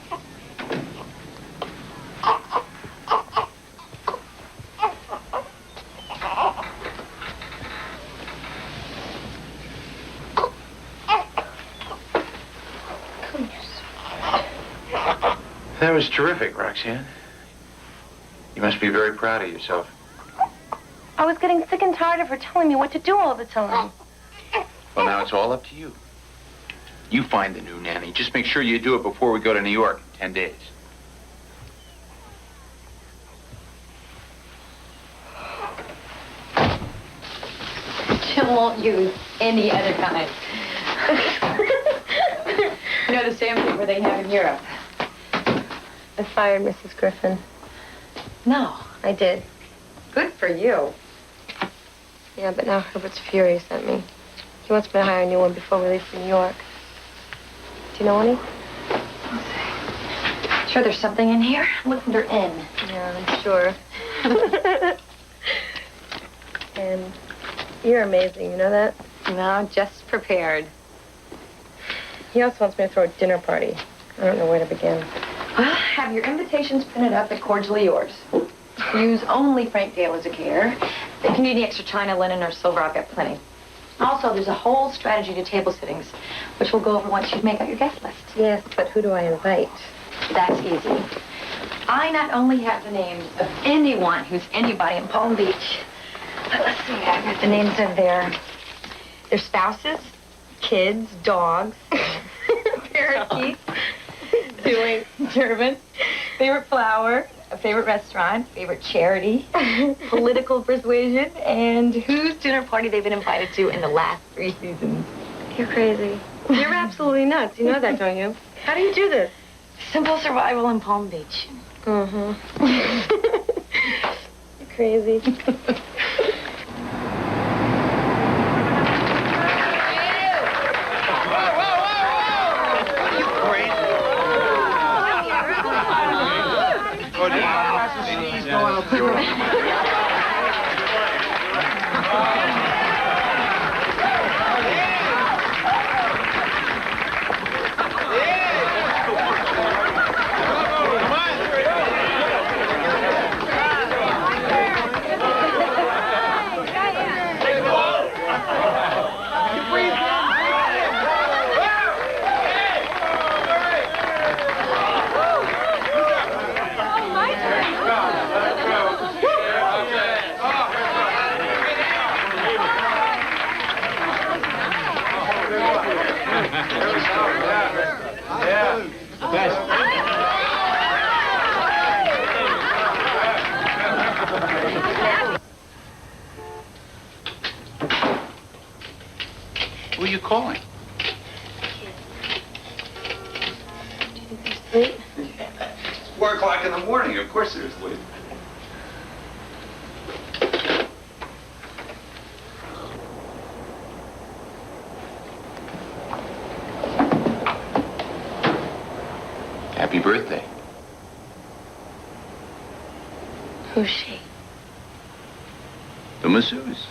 That was terrific, Roxanne. You must be very proud of yourself. I was getting sick and tired of her telling me what to do all the time. Well, now it's all up to you. You find the new nanny. Just make sure you do it before we go to New York in 10 days. Jim won't use any other kind. You know, the sandpaper they have in Europe. I fired Mrs. Griffin. No. I did. Good for you. Yeah, but now Herbert's furious at me. He wants me to hire a new one before we leave for New York. Do you know any? Sure there's something in here? Look under N. Yeah, I'm sure. And you're amazing, you know that? No, just prepared. He also wants me to throw a dinner party. I don't know where to begin. Well, have your invitations printed up at Cordially Yours. Use only Frank Gale as a caterer. If you need any extra china, linen, or silver, I've got plenty. Also, there's a whole strategy to table sittings, which we'll go over once you make out your guest list. Yes, but who do I invite? That's easy. I not only have the names of anyone who's anybody in Palm Beach, but let's see, I've got the names of their spouses, kids, dogs, parakeets, doing servants, favorite flower, a favorite restaurant, favorite charity, political persuasion, and whose dinner party they've been invited to in the last 3 seasons. You're crazy. You're absolutely nuts. You know that, don't you? How do you do this? Simple survival in Palm Beach. Mm-hmm. You're crazy. Who are you calling? Do you think they're asleep? 4 o'clock in the morning. Of course they're asleep. Happy birthday. Who's she? The masseuse.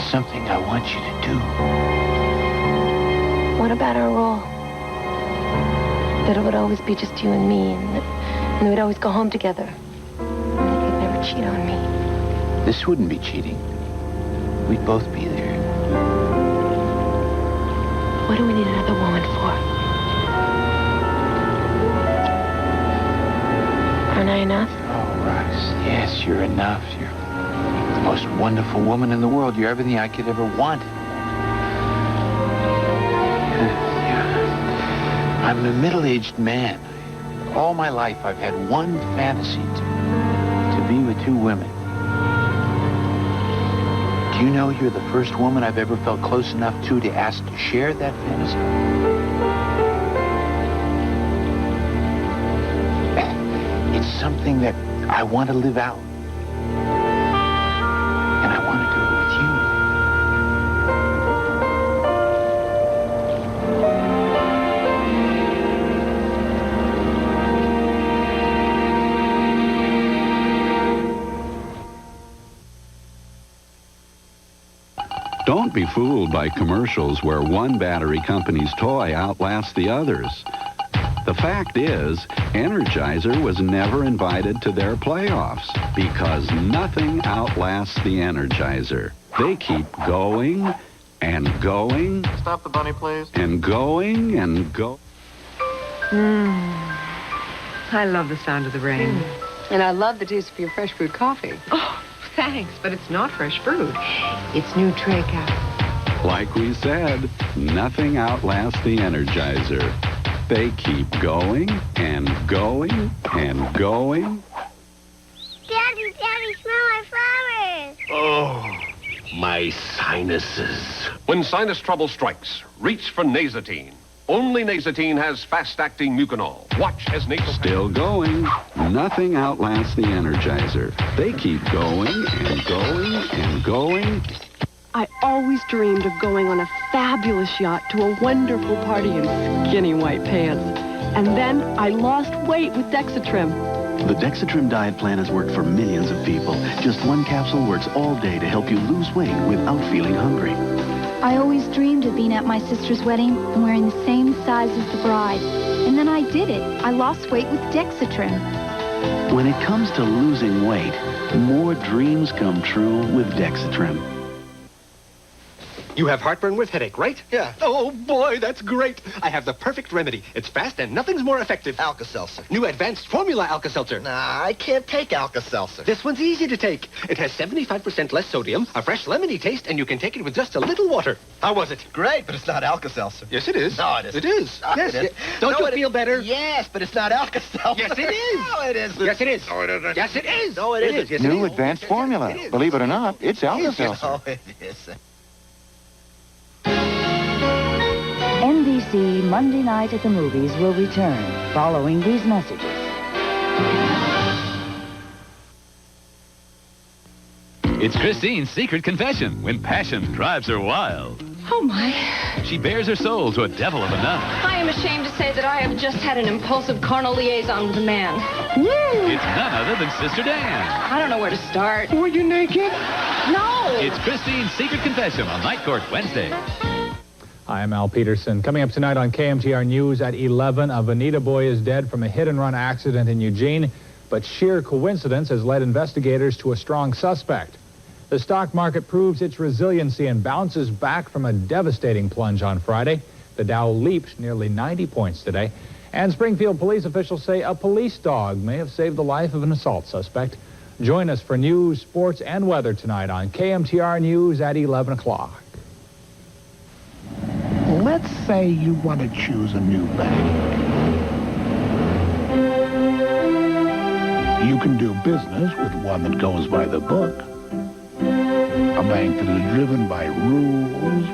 Something I want you to do. What about our role? That it would always be just you and me, and we'd always go home together. And you'd never cheat on me. This wouldn't be cheating. We'd both be there. What do we need another woman for? Aren't I enough? Oh, Rox, yes, you're enough. You're the most wonderful woman in the world. You're everything I could ever want. I'm a middle-aged man. All my life, I've had one fantasy to be with 2 women. Do you know you're the first woman I've ever felt close enough to ask to share that fantasy? It's something that I want to live out. And I want to do it with you. Don't be fooled by commercials where one battery company's toy outlasts the others. The fact is, Energizer was never invited to their playoffs because nothing outlasts the Energizer. They keep going and going. Stop the bunny, please. And going and go. I love the sound of the rain. And I love the taste of your fresh brewed coffee. Oh, thanks, but it's not fresh brewed. It's new tray cap. Like we said, nothing outlasts the Energizer. They keep going and going and going. Daddy, smell my flowers. Oh, my sinuses. When sinus trouble strikes, reach for Nasatine. Only Nasatine has fast-acting mucinol. Watch as nasal... Still going. Nothing outlasts the Energizer. They keep going and going and going. I always dreamed of going on a fabulous yacht to a wonderful party in skinny white pants. And then I lost weight with Dexatrim. The Dexatrim diet plan has worked for millions of people. Just one capsule works all day to help you lose weight without feeling hungry. I always dreamed of being at my sister's wedding and wearing the same size as the bride. And then I did it. I lost weight with Dexatrim. When it comes to losing weight, more dreams come true with Dexatrim. You have heartburn with headache, right? Yeah. Oh, boy, that's great. I have the perfect remedy. It's fast and nothing's more effective. Alka-Seltzer. New advanced formula Alka-Seltzer. Nah, I can't take Alka-Seltzer. This one's easy to take. It has 75% less sodium, a fresh lemony taste, and you can take it with just a little water. How was it? Great, but it's not Alka-Seltzer. Yes, it is. No, it isn't. It is. No, Yes. it is. Don't No, you feel better? Yes, but it's not Alka-Seltzer. Yes, it is. No, it isn't. Yes, it is. No, it isn't. Yes, it is. No, it isn't. Yes, New advanced formula. Believe it or not, it's Alka-Seltzer. No, it isn't. NBC Monday Night at the Movies will return following these messages. It's Christine's secret confession when passion drives her wild. Oh, my. She bears her soul to a devil of a nun. I am ashamed to say that I have just had an impulsive carnal liaison with a man. It's none other than Sister Dan. I don't know where to start. Were you naked? No! It's Christine's secret confession on Night Court Wednesday. Hi, I'm Al Peterson. Coming up tonight on KMTR News at 11, a Bonita boy is dead from a hit-and-run accident in Eugene, but sheer coincidence has led investigators to a strong suspect. The stock market proves its resiliency and bounces back from a devastating plunge on Friday. The Dow leaped nearly 90 points today. And Springfield police officials say a police dog may have saved the life of an assault suspect. Join us for news, sports, and weather tonight on KMTR News at 11 o'clock. Let's say you want to choose a new bank. You can do business with one that goes by the book. A bank that is driven by rules,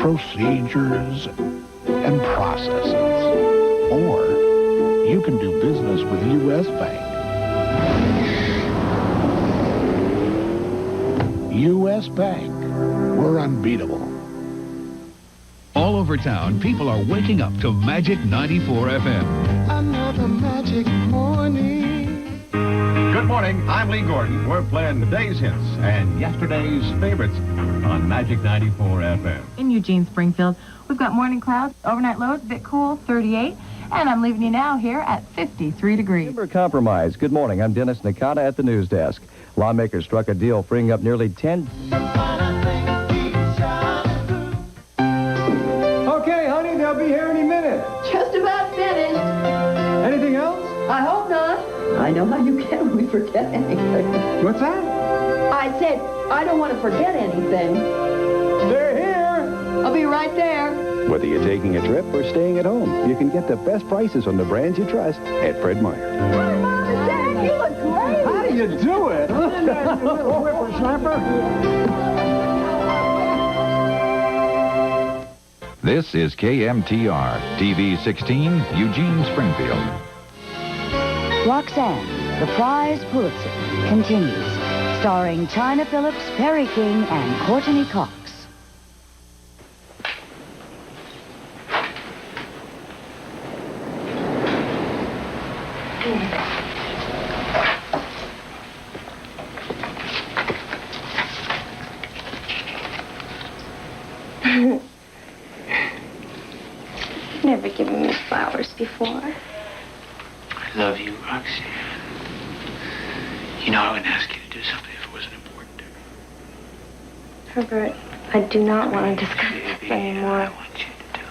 procedures, and processes. Or you can do business with U.S. Bank. U.S. Bank. We're unbeatable. All over town, people are waking up to Magic 94 FM. Another magic morning. Good morning. I'm Lee Gordon. We're playing the day's hits and yesterday's favorites on Magic 94 FM. In Eugene, Springfield, we've got morning clouds, overnight lows, a bit cool, 38, and I'm leaving you now here at 53 degrees. Timber compromise. Good morning. I'm Dennis Nakata at the news desk. Lawmakers struck a deal freeing up nearly 10... Okay, honey, they'll be here any minute. Just about finished. Anything else? I hope not. I know how you get when we forget anything. What's that? I said, I don't want to forget anything. They're here. I'll be right there. Whether you're taking a trip or staying at home, you can get the best prices on the brands you trust at Fred Meyer. Hi, Mom and Dad, you look great. How do you do it? You little whippersnapper. This is KMTR, TV 16, Eugene, Springfield. Roxanne, the Prize Pulitzer, continues, starring Chynna Phillips, Perry King, and Courteney Cox. You've never given me flowers before. I love you, Roxanne. You know I wouldn't ask you to do something if it wasn't important. Herbert, I do not want to discuss this anymore. I want you to do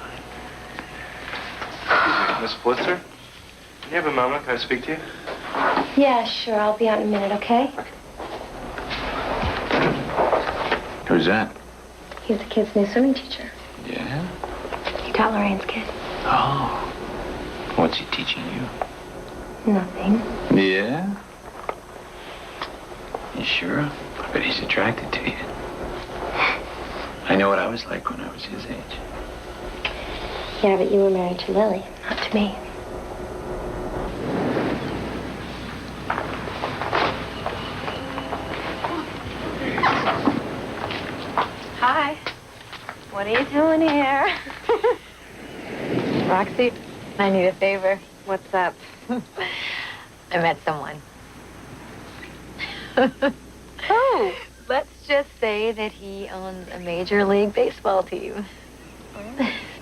it. Miss Pulitzer? Do you have a moment? Can I speak to you? Yeah, sure. I'll be out in a minute, okay? Who's that? He's the kid's new swimming teacher. Yeah? He taught Lorraine's kid. Oh. What's he teaching you? Nothing. Yeah? You sure? I bet he's attracted to you. I know what I was like when I was his age. Yeah, but you were married to Lily, not to me. Hi. What are you doing here? Roxy, I need a favor. What's up? I met someone. Oh, let's just say that he owns a Major League Baseball team.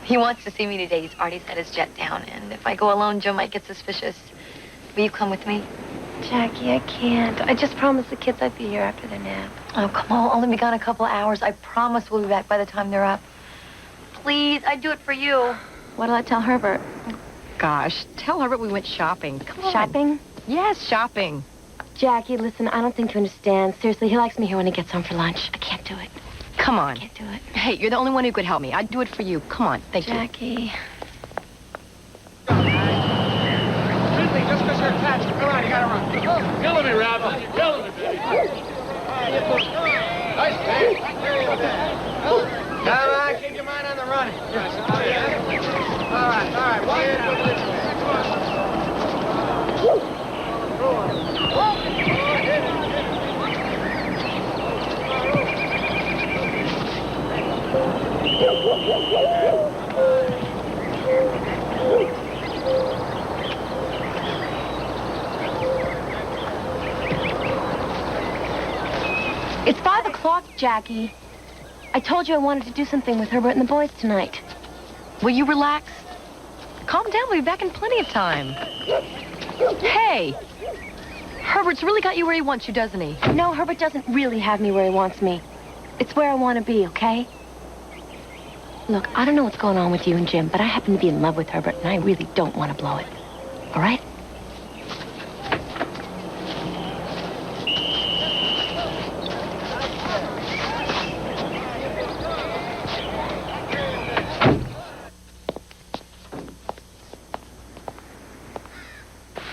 He wants to see me today. He's already set his jet down, and if I go alone, Joe might get suspicious. Will you come with me? Jackie, I can't. I just promised the kids I'd be here after their nap. Oh, come on. I'll only be gone a couple of hours. I promise we'll be back by the time they're up. Please, I'd do it for you. What'll I tell Herbert? Gosh, tell Herbert we went shopping. Come on. Shopping? Yes, shopping. Jackie, listen, I don't think you understand. Seriously, he likes me here when he gets home for lunch. I can't do it. Come on. I can't do it. Hey, you're the only one who could help me. I'd do it for you. Come on. Thank Jackie. Simply just because you're attached. Come on, you gotta run. Killing me, Rabbi. Killing me, baby. Nice, babe. Come on, keep your mind on the run. It's 5 o'clock, Jackie. I told you I wanted to do something with Herbert and the boys tonight. Will you relax? Calm down. We'll be back in plenty of time. Hey! Herbert's really got you where he wants you, doesn't he? No, Herbert doesn't really have me where he wants me. It's where I want to be, okay? Look, I don't know what's going on with you and Jim, but I happen to be in love with Herbert, and I really don't want to blow it. All right?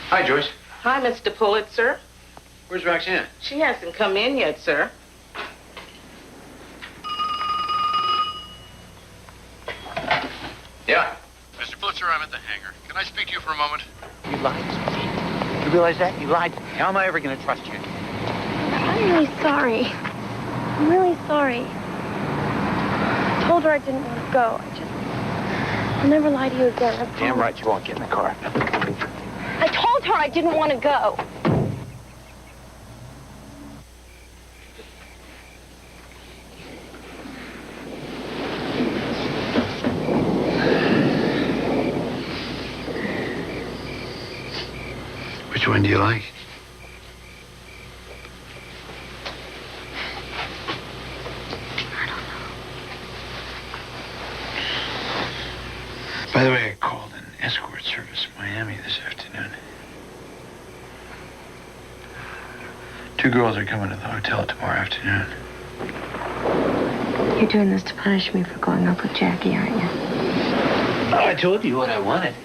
Hi, Joyce. Hi, Mr. Pulitzer. Where's Roxanne? She hasn't come in yet, sir. Yeah. Mr. Pulitzer, I'm at the hangar. Can I speak to you for a moment? You lied to me. You realize that? You lied to me. How am I ever going to trust you? I'm really sorry. I'm really sorry. I told her I didn't want to go. I'll never lie to you again. I Damn promise. right you won't get in the car. I told her I didn't want to go. Which one do you like? By the way, I called an escort service in Miami this afternoon. 2 girls are coming to the hotel tomorrow afternoon. You're doing this to punish me for going up with Jacquie, aren't you? Oh, I told you what I wanted.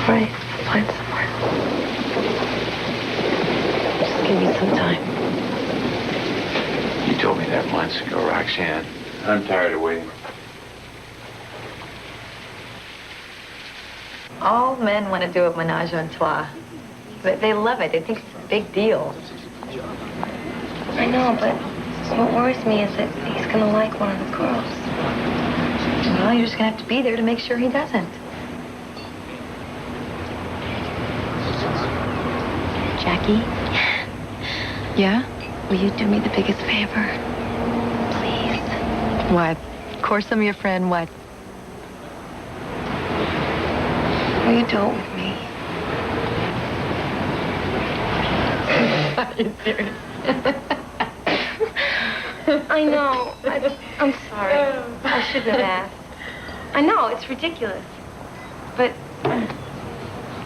All right, I'll find somewhere. Just give me some time. You told me that months ago, Roxanne. I'm tired of waiting. All men want to do a menage a trois. But they love it. They think it's a big deal. I know, but what worries me is that he's going to like one of the girls. Well, you're just going to have to be there to make sure he doesn't. Jacquie? Yeah? Will you do me the biggest favor? Please. What? Of course I'm your friend. What? Will you do it with me? Are you serious? I know. I'm sorry. I shouldn't have asked. I know, it's ridiculous. But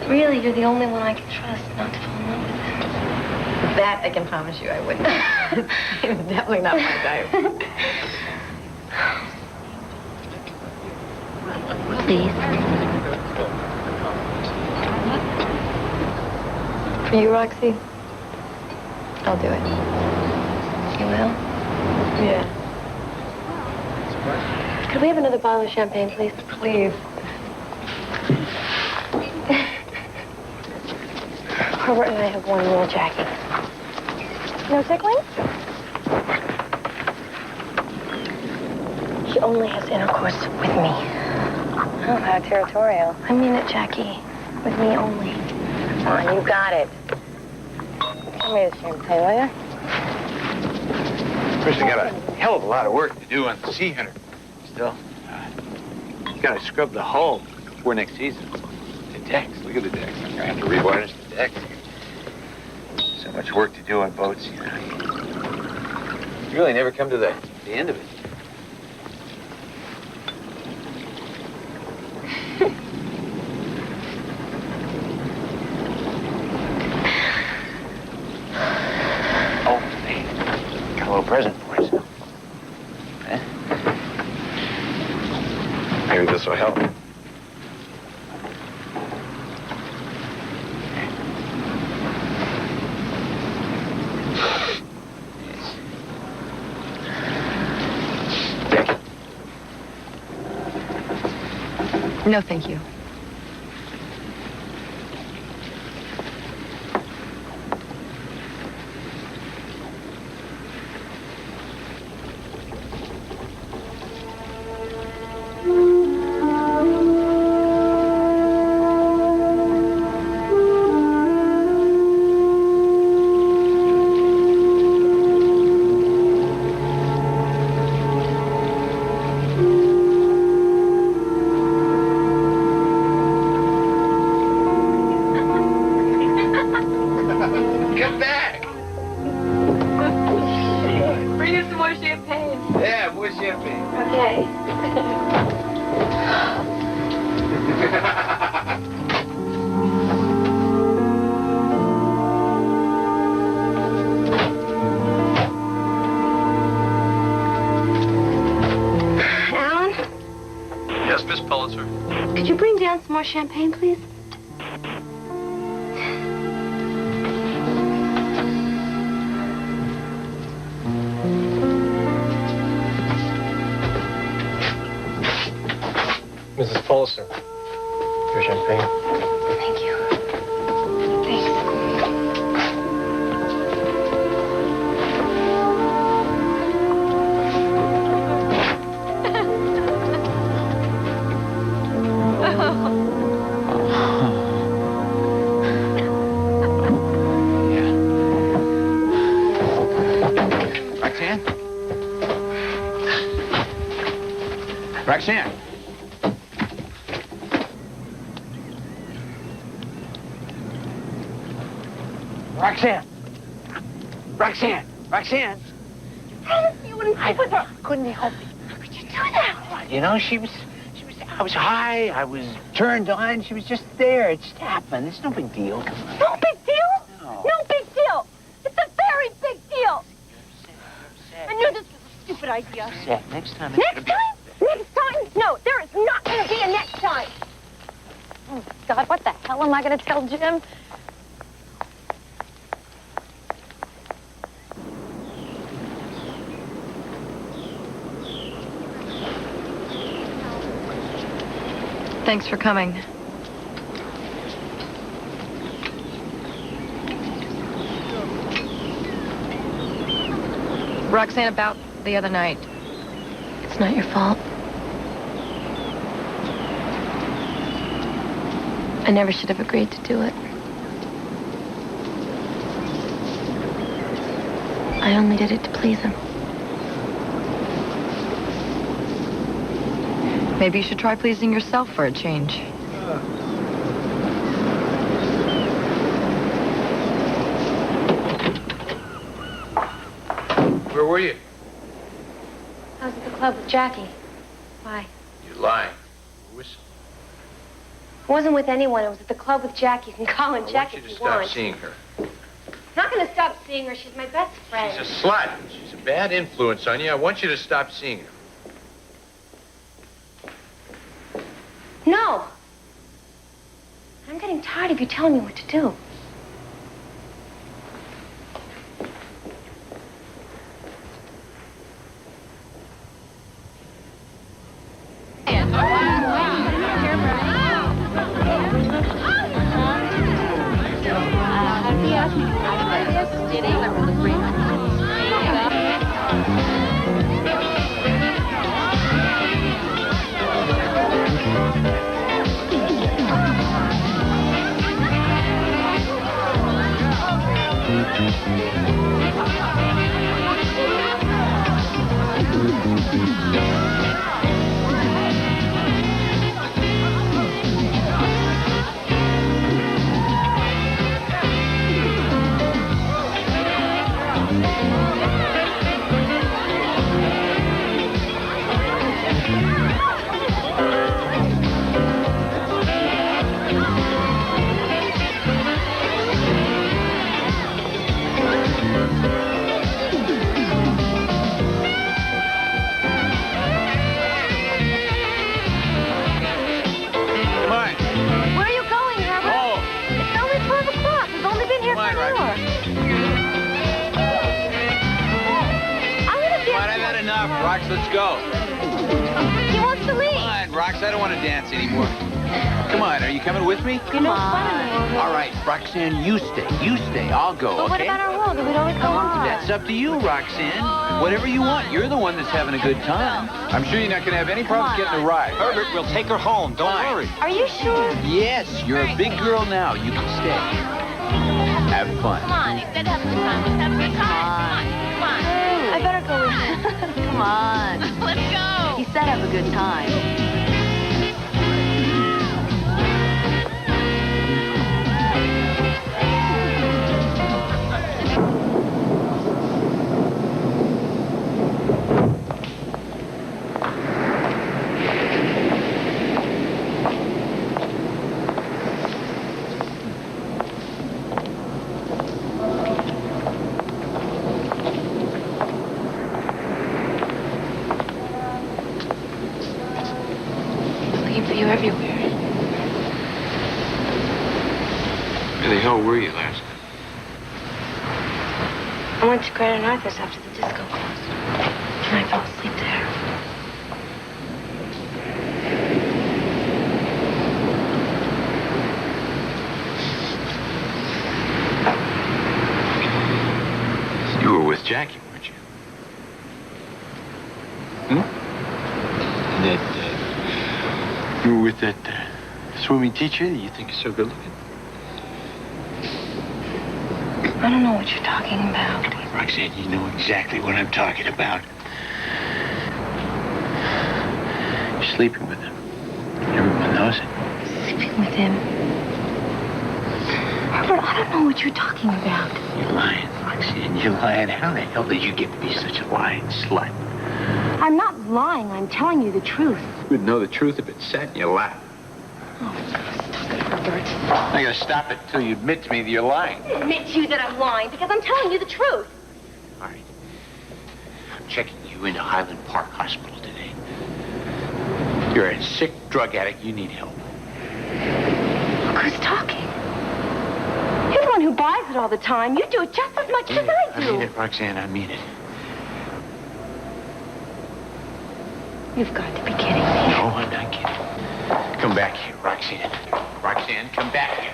really, you're the only one I can trust not to fall in love with him. That I can promise you I wouldn't. It's definitely not my type. Please. For you, Roxy, I'll do it. You will? Yeah. Could we have another bottle of champagne, please? Please. Herbert and I have one rule, Jacquie. No tickling? He only has intercourse with me. Oh, how territorial. I mean it, Jacquie. With me only. Come on, you got it. Give me the champagne, will you? First, I got a hell of a lot of work to do on the sea hunter. Still, gotta scrub the hull before next season. The decks, look at the decks. I'm gonna have to revarnish the decks. So much work to do on boats, you know. You really never come to the end of it. Oh, hey, got a little present for you. Eh? Maybe this will help. No, thank you. down some more champagne, please? Mrs. Pulitzer, your champagne. Thank you. Roxanne? Roxanne? Roxanne! Roxanne! Roxanne! You wouldn't sleep with her. Couldn't help it. How could you do that? You know, I was high, I was turned on, she was just there. It just happened. It's no big deal. No big deal? No. No big deal. It's a very big deal. I knew this was a stupid idea. Set. Next time. Next time? Next time? No, there is not going to be a next time. Oh, God, what the hell am I going to tell Jim? Thanks for coming. Roxanne, about the other night. It's not your fault. I never should have agreed to do it. I only did it to please him. Maybe you should try pleasing yourself for a change. Where were you? I was at the club with Jacquie. Why? You're lying. I wasn't with anyone. I was at the club with Jacquie. You can call her I Jacquie want you to if you stop want. seeing her. I'm not going to stop seeing her. She's my best friend. She's a slut. She's a bad influence on you. I want you to stop seeing her. No. I'm getting tired of you telling me what to do. Let's go. He wants to leave. Come on, Rox, I don't want to dance anymore. Come on, are you coming with me? Come on. All right, Roxanne, you stay. You stay. I'll go, But what okay? about our rule that we'd always go on? That's up to you, Roxanne. Whatever you want. You're the one that's having a good time. I'm sure you're not going to have any problems getting a ride. Herbert, we'll take her home. Don't worry. Are you sure? Yes, you're a big girl now. You can stay. Have fun. Come on, he said have a good time. Let's have a good time. Come on. I better go with you. Come on. Let's go. He said have a good time. Where were you last night? I went to Greta and Arthur's after the disco closed. And I fell asleep there. You were with Jacquie, weren't you? Hmm? You were with that swimming teacher that you think is so good looking? I don't know what you're talking about. Come on, Roxanne, you know exactly what I'm talking about. You're sleeping with him. Everyone knows it. Sleeping with him? Herbert, I don't know what you're talking about. You're lying, Roxanne. You're lying. How the hell did you get to be such a lying slut? I'm not lying. I'm telling you the truth. You would know the truth if it sat in your lap. Oh, stop it, Herbert. I'm not going to stop it until you admit to me that you're lying. Admit to you that I'm lying because I'm telling you the truth. All right. I'm checking you into Highland Park Hospital today. You're a sick drug addict. You need help. Look who's talking. You're the one who buys it all the time. You do it just as much as I do. I mean it, Roxanne. I mean it. You've got to be kidding me. No, I'm not kidding. Come back here, Roxanne. Roxanne, come back here.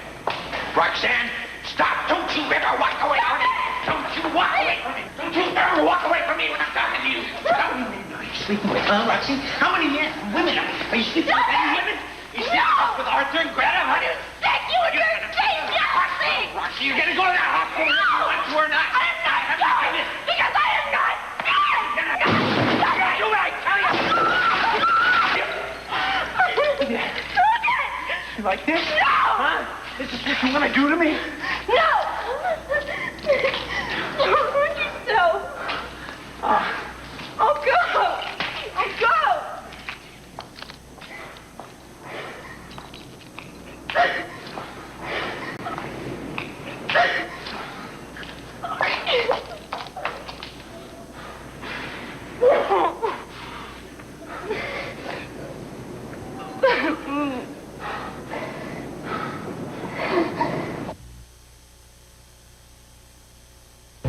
Roxanne, stop! Don't you ever walk away from me! Don't you walk away from me! Don't you ever walk away from me when I'm talking to you! How many men are you sleeping with, huh, Roxanne? How many men and women are you sleeping with? Any women? You sleeping with Arthur and Greta, huh? You're sick! You and your sick! You're sick! Roxanne, you're gonna go to that hospital if you want to or not. I'm not going! Because I am not going! Do what I tell you! You like this? No! Huh? This is what you want to do to me? No! Don't hurt yourself. I'll go. I'll go.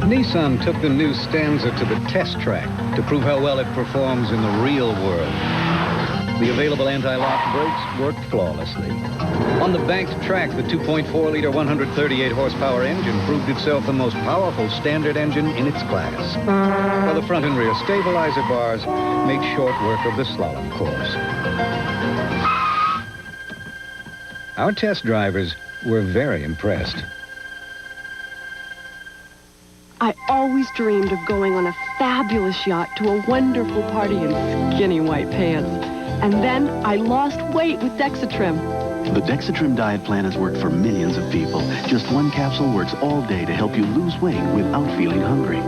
Nissan took the new Stanza to the test track to prove how well it performs in the real world. The available anti-lock brakes worked flawlessly. On the banked track, the 2.4-liter 138-horsepower engine proved itself the most powerful standard engine in its class, while the front and rear stabilizer bars made short work of the slalom course. Our test drivers were very impressed. I always dreamed of going on a fabulous yacht to a wonderful party in skinny white pants. And then I lost weight with Dexatrim. The Dexatrim diet plan has worked for millions of people. Just one capsule works all day to help you lose weight without feeling hungry.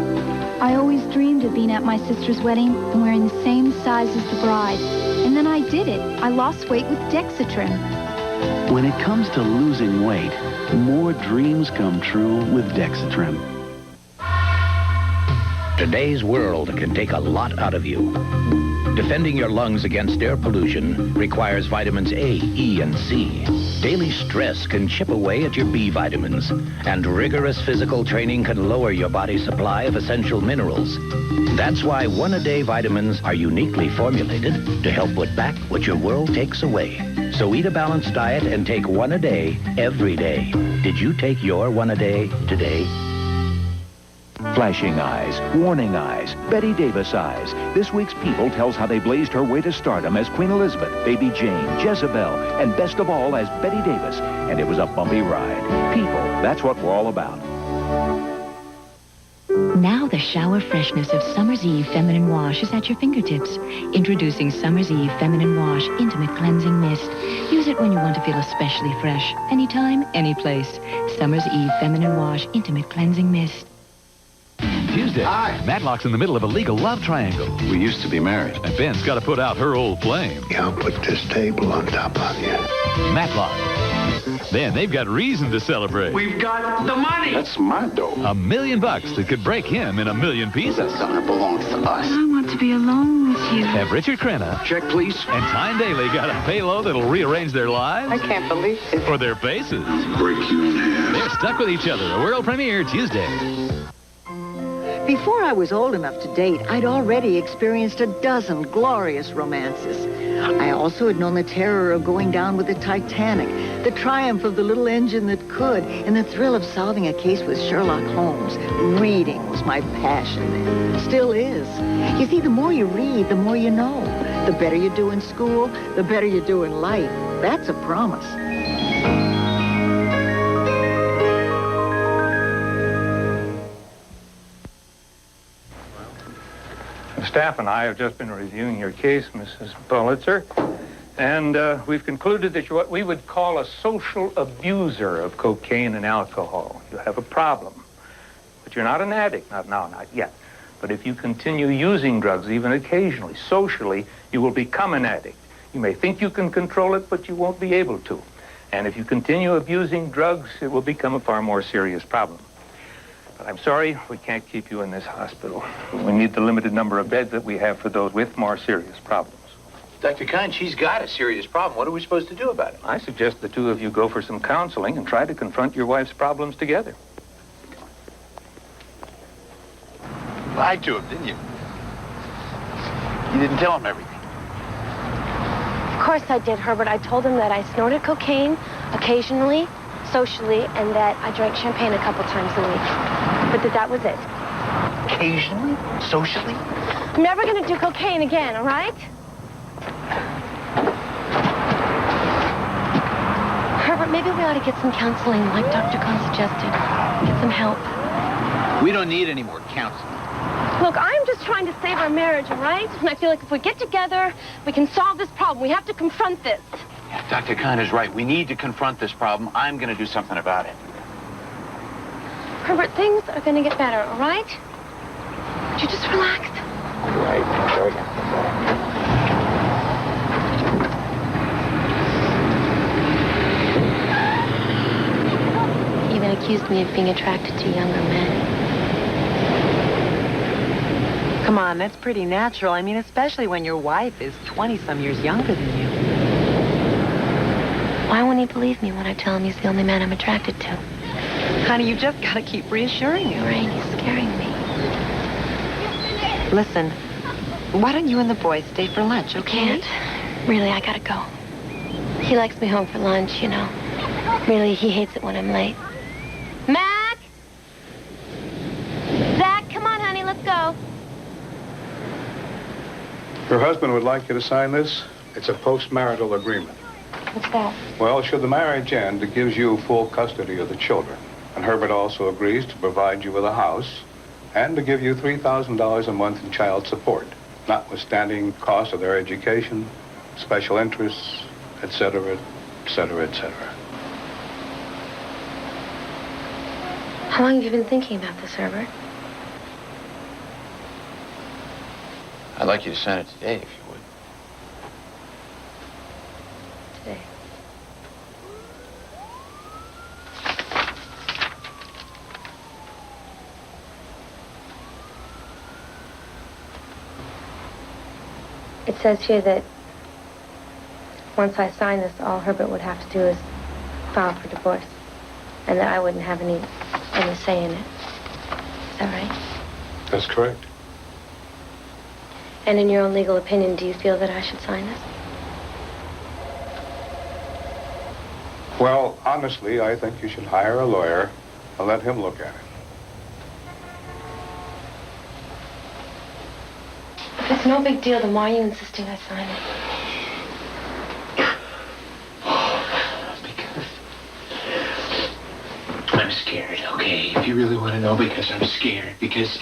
I always dreamed of being at my sister's wedding and wearing the same size as the bride. And then I did it. I lost weight with Dexatrim. When it comes to losing weight, more dreams come true with Dexatrim. Today's world can take a lot out of you. Defending your lungs against air pollution requires vitamins A, E, and C. Daily stress can chip away at your B vitamins, and rigorous physical training can lower your body's supply of essential minerals. That's why one-a-day vitamins are uniquely formulated to help put back what your world takes away. So eat a balanced diet and take one a day, every day. Did you take your one a day today? Flashing eyes, warning eyes, Betty Davis eyes. This week's People tells how they blazed her way to stardom as Queen Elizabeth, Baby Jane, Jezebel, and best of all as Betty Davis. And it was a bumpy ride. People, that's what we're all about. Now the shower freshness of Summer's Eve Feminine Wash is at your fingertips. Introducing Summer's Eve Feminine Wash Intimate Cleansing Mist. Use it when you want to feel especially fresh. Anytime, any place. Summer's Eve Feminine Wash Intimate Cleansing Mist. Tuesday. Hi. Matlock's in the middle of a legal love triangle. We used to be married. And Ben's got to put out her old flame. Yeah, I'll put this table on top of you. Matlock. Then they've got reason to celebrate. We've got the money. That's my dough. $1 million that could break him in a million pieces. That sucker belongs to us. I want to be alone with you. Have Richard Crenna Check, please. and Tyne Daly got a payload that'll rearrange their lives? I can't believe it. Or their faces. Break you in half. They're stuck with each other. A world premiere Tuesday. Before I was old enough to date, I'd already experienced a dozen glorious romances. I also had known the terror of going down with the Titanic, the triumph of the little engine that could, and the thrill of solving a case with Sherlock Holmes. Reading was my passion then. Still is. You see, the more you read, the more you know. The better you do in school, the better you do in life. That's a promise. The staff and I have just been reviewing your case, Mrs. Pulitzer, and we've concluded that you're what we would call a social abuser of cocaine and alcohol. You have a problem, but you're not an addict. Not now, not yet. But if you continue using drugs, even occasionally, socially, you will become an addict. You may think you can control it, but you won't be able to. And if you continue abusing drugs, it will become a far more serious problem. But I'm sorry, we can't keep you in this hospital. We need the limited number of beds that we have for those with more serious problems. Dr. Kine, she's got a serious problem. What are we supposed to do about it? I suggest the two of you go for some counseling and try to confront your wife's problems together. Lied to him, didn't you? You didn't tell him everything. Of course I did, Herbert. I told him that I snorted cocaine occasionally, socially, and that I drank champagne a couple times a week. But that was it. Occasionally? Socially? I'm never going to do cocaine again, all right? Herbert, maybe we ought to get some counseling, like Dr. Cohn suggested. Get some help. We don't need any more counseling. Look, I'm just trying to save our marriage, all right? And I feel like if we get together, we can solve this problem. We have to confront this. Yeah, Dr. Kine is right. We need to confront this problem. I'm going to do something about it. Herbert, things are going to get better, all right? Would you just relax? Right. He even accused me of being attracted to younger men. Come on, that's pretty natural. I mean, especially when your wife is 20-some years younger than you. Why won't he believe me when I tell him he's the only man I'm attracted to? Honey, you just gotta keep reassuring him. Lorraine, he's scaring me. Listen, why don't you and the boys stay for lunch, okay? Can't. Really, I gotta go. He likes me home for lunch, you know. Really, he hates it when I'm late. Mac! Zach, come on, honey, let's go. Your husband would like you to sign this. It's a post-marital agreement. What's that? Well, should the marriage end, it gives you full custody of the children. And Herbert also agrees to provide you with a house and to give you $3,000 a month in child support, notwithstanding cost of their education, special interests, etc., etc., etc. How long have you been thinking about this, Herbert? I'd like you to sign it today, if you would. Today. It says here that once I sign this, all Herbert would have to do is file for divorce, and that I wouldn't have any say in it. Is that right? That's correct. And in your own legal opinion, do you feel that I should sign this? Well, honestly, I think you should hire a lawyer and let him look at it. If it's no big deal, then why are you insisting I sign it? I'm scared, okay? If you really want to know, because I'm scared. Because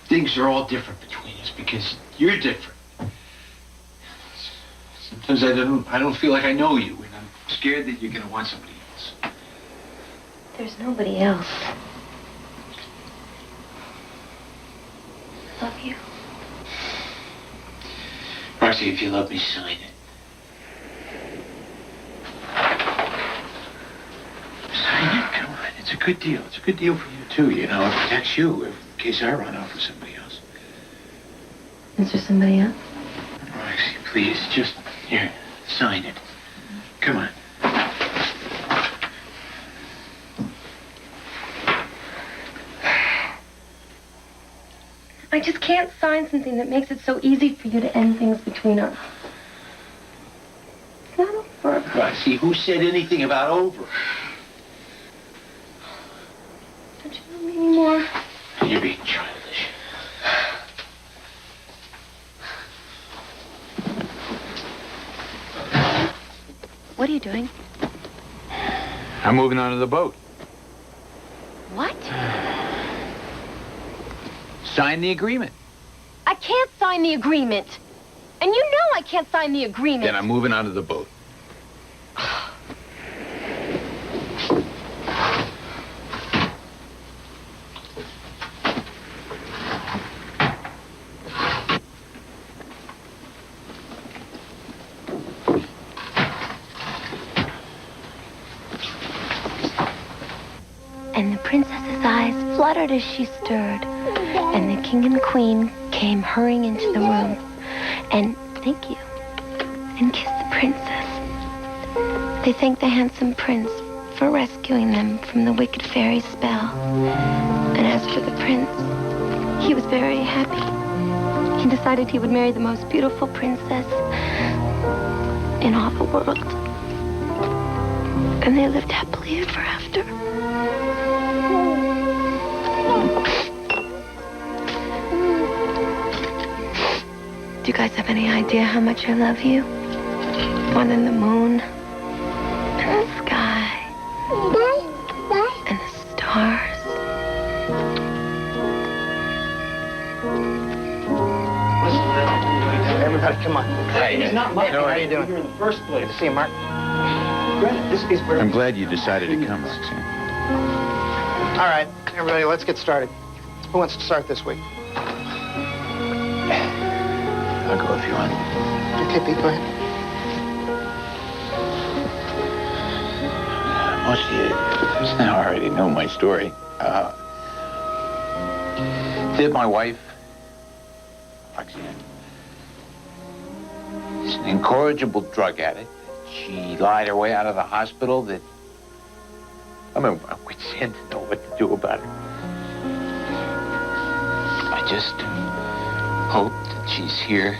things are all different between us. Because you're different. Sometimes I don't feel like I know you, and I'm scared that you're going to want somebody else. There's nobody else. I love you. Roxy, if you love me, sign it. It's a good deal. It's a good deal for you, too, you know. It protects you in case I run off with somebody else. Is there somebody else? Roxy, please, just, here, sign it. Come on. I just can't sign something that makes it so easy for you to end things between us. It's not over. Roxy, who said anything about over? Don't you love me anymore? You're being childish. What are you doing? I'm moving on to the boat. What? Sign the agreement. I can't sign the agreement. And you know I can't sign the agreement. Then I'm moving on to the boat. And the princess's eyes fluttered as she stirred. And the king and queen came hurrying into the room. And thank you. And kissed the princess. They thanked the handsome prince for rescuing them from the wicked fairy's spell. And as for the prince, he was very happy. He decided he would marry the most beautiful princess in all the world. And they lived happily ever after. Do you guys have any idea how much I love you? More than the moon, and the sky, and the stars. Everybody, come on. Hey, He's not Mark. no, How are you doing? Here in the first place. Good to see you, Mark. Greta, this is where... I'm glad you decided to come, Roxanne. All right, everybody, let's get started. Who wants to start this week? I'll go if you want. Okay, Pete, go ahead. Most of you now already know my story. Did my wife, Roxanne, is an incorrigible drug addict. She lied her way out of the hospital. That I'm at my wit's end to know what to do about her. I just hope that she's here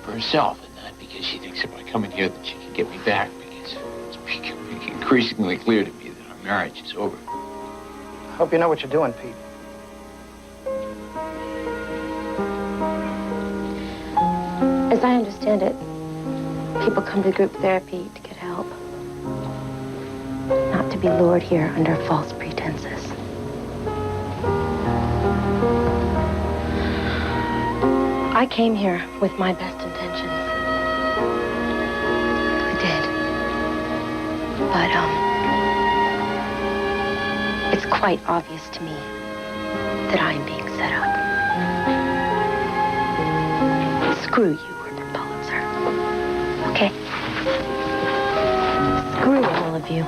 for herself and not because she thinks if I come in here that she can get me back, because it's becoming increasingly clear to me that our marriage is over. I hope you know what you're doing, Pete. As I understand it, people come to group therapy to get help. Not to be lured here under false pretenses. I came here with my best intentions. I did. But, it's quite obvious to me that I'm being set up. Screw you, Herbert Pulitzer. Okay? Screw all of you.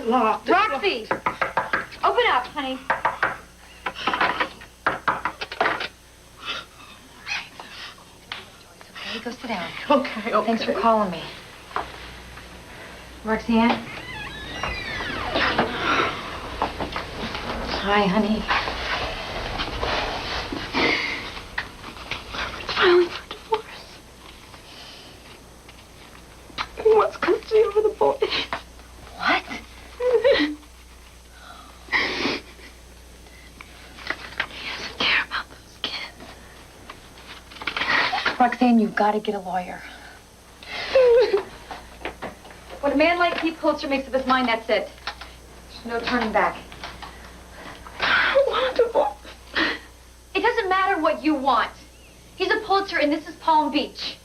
Locked. Roxy! Open up, honey. Okay, go sit down. Okay. Thanks for calling me. Roxanne? Hi, honey. It's filing for divorce. He wants custody over the boy. What? Roxanne, you've got to get a lawyer. When a man like Pete Pulitzer makes up his mind, that's it. There's no turning back. I want a divorce. It doesn't matter what you want. He's a Pulitzer, and this is Palm Beach.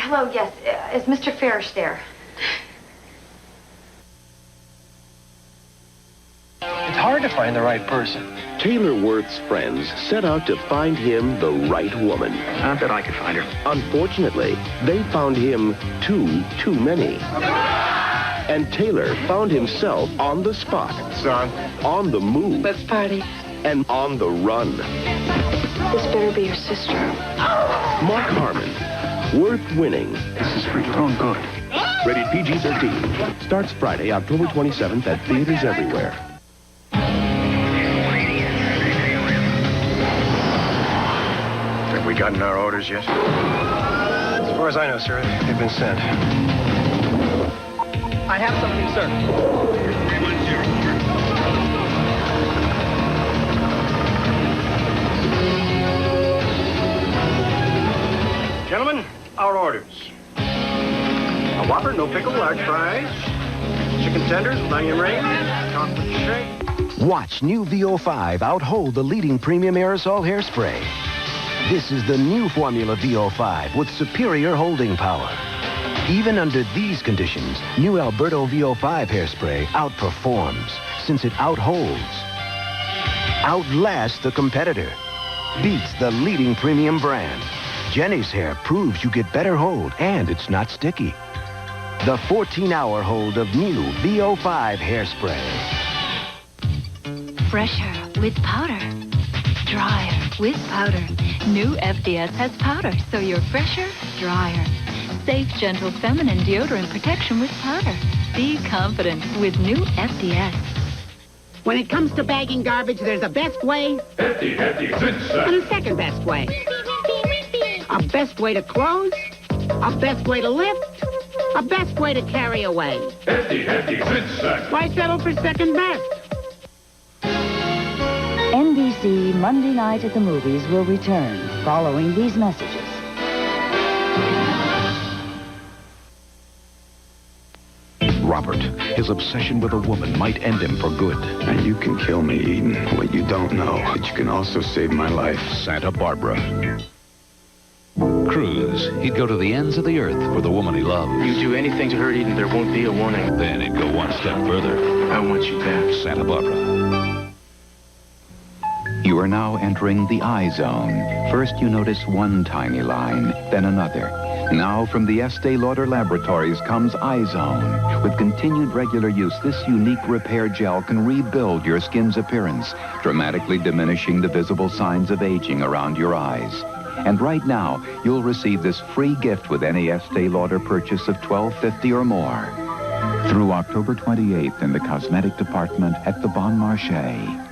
Hello, yes. Is Mr. Farish there? It's hard to find the right person. Taylor Worth's friends set out to find him the right woman. I bet I could find her. Unfortunately, they found him too many. And Taylor found himself on the spot. Son. On the move. Let's party. And on the run. This better be your sister. Mark Harmon. Worth winning. This is for your own good. Rated PG-13. Starts Friday, October 27th at theaters everywhere. Have we gotten our orders yet? As far as I know, sir, they've been sent. I have something, sir. Gentlemen, our orders. A Whopper, no pickle, large fries. Chicken tenders with onion rings. Chocolate shake. Watch new VO5 outhold the leading premium aerosol hairspray. This is the new formula VO5 with superior holding power. Even under these conditions, new Alberto VO5 hairspray outperforms since it outholds, outlasts the competitor, beats the leading premium brand. Jenny's hair proves you get better hold and it's not sticky. The 14-hour hold of new VO5 hairspray. Fresher with powder. Drier with powder. New FDS has powder, so you're fresher, drier. Safe, gentle, feminine deodorant protection with powder. Be confident with new FDS. When it comes to bagging garbage, there's a best way. Hefty, zigzag. And a second best way. A best way to close. A best way to lift. A best way to carry away. Hefty, zigzag. Why settle for second best? NBC Monday Night at the Movies will return following these messages. Robert, his obsession with a woman might end him for good. And you can kill me, Eden. What you don't know, but you can also save my life. Santa Barbara. Cruz. He'd go to the ends of the earth for the woman he loved. You do anything to hurt Eden, there won't be a warning. Then he'd go one step further. I want you back. Santa Barbara. You are now entering the eye zone. First you notice one tiny line, then another. Now from the Estee Lauder Laboratories comes iZone. With continued regular use, this unique repair gel can rebuild your skin's appearance, dramatically diminishing the visible signs of aging around your eyes. And right now, you'll receive this free gift with any Estee Lauder purchase of $12.50 or more. Through October 28th in the cosmetic department at the Bon Marché.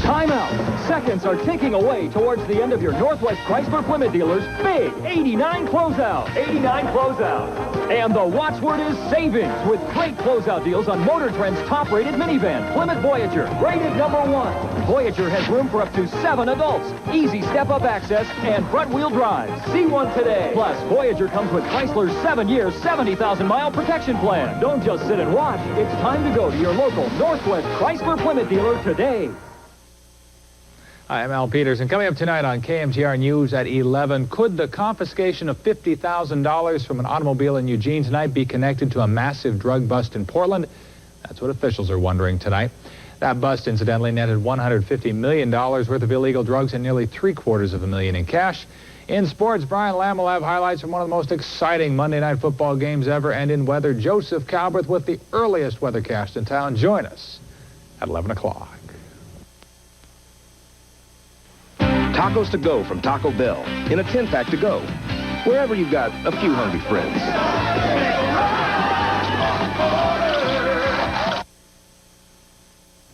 Time out. Seconds are ticking away towards the end of your Northwest Chrysler Plymouth dealer's big 89 closeout. 89 closeout. And the watchword is savings with great closeout deals on Motor Trend's top-rated minivan, Plymouth Voyager, rated #1. Voyager has room for up to 7 adults, easy step-up access, and front-wheel drive. See one today. Plus, Voyager comes with Chrysler's 7-year, 70,000-mile protection plan. Don't just sit and watch. It's time to go to your local Northwest Chrysler Plymouth dealer today. Hi, I'm Al Peters, and coming up tonight on KMTR News at 11, could the confiscation of $50,000 from an automobile in Eugene tonight be connected to a massive drug bust in Portland? That's what officials are wondering tonight. That bust, incidentally, netted $150 million worth of illegal drugs and nearly $750,000 in cash. In sports, Brian Lamb will have highlights from one of the most exciting Monday night football games ever, and in weather, Joseph Calberth with the earliest weathercast in town. Join us at 11 o'clock. Tacos to go from Taco Bell in a 10-pack to go. Wherever you've got a few hungry friends.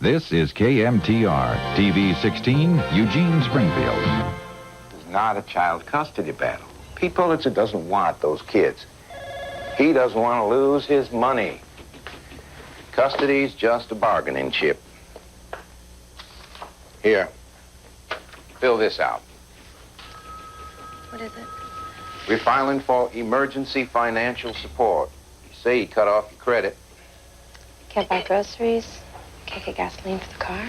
This is KMTR, TV 16, Eugene, Springfield. It's not a child custody battle. Pete Pulitzer doesn't want those kids. He doesn't want to lose his money. Custody's just a bargaining chip. Here. Fill this out. What is it? We're filing for emergency financial support. You say you cut off your credit. Can't buy groceries. Can't get gasoline for the car.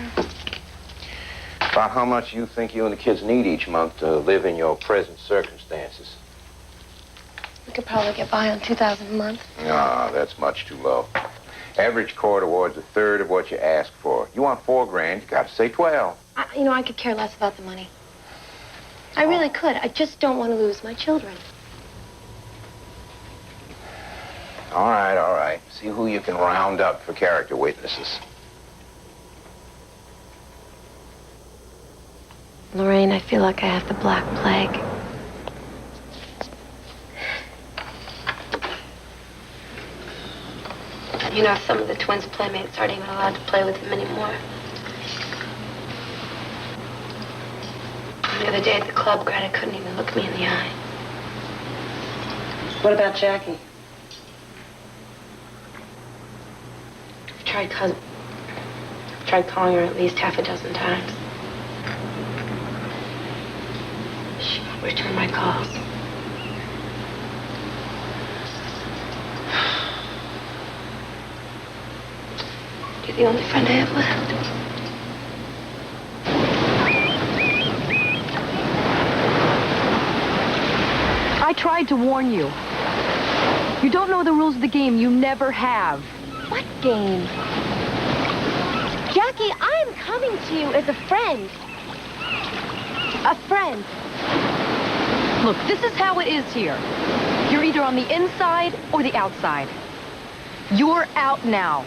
About how much you think you and the kids need each month to live in your present circumstances. We could probably get by on $2,000 a month. No, that's much too low. Average court awards a third of what you ask for. You want $4 grand, you got to say 12. I could care less about the money. I really could. I just don't want to lose my children. All right. See who you can round up for character witnesses. Lorraine, I feel like I have the Black Plague. You know, some of the twins' playmates aren't even allowed to play with him anymore. The other day at the club, Greta couldn't even look me in the eye. What about Jacquie? I've tried calling her at least half a dozen times. She won't return my calls. You're the only friend I have left. I tried to warn you. You don't know the rules of the game. You never have. What game? Jacquie, I am coming to you as a friend. A friend. Look, this is how it is here. You're either on the inside or the outside. You're out now.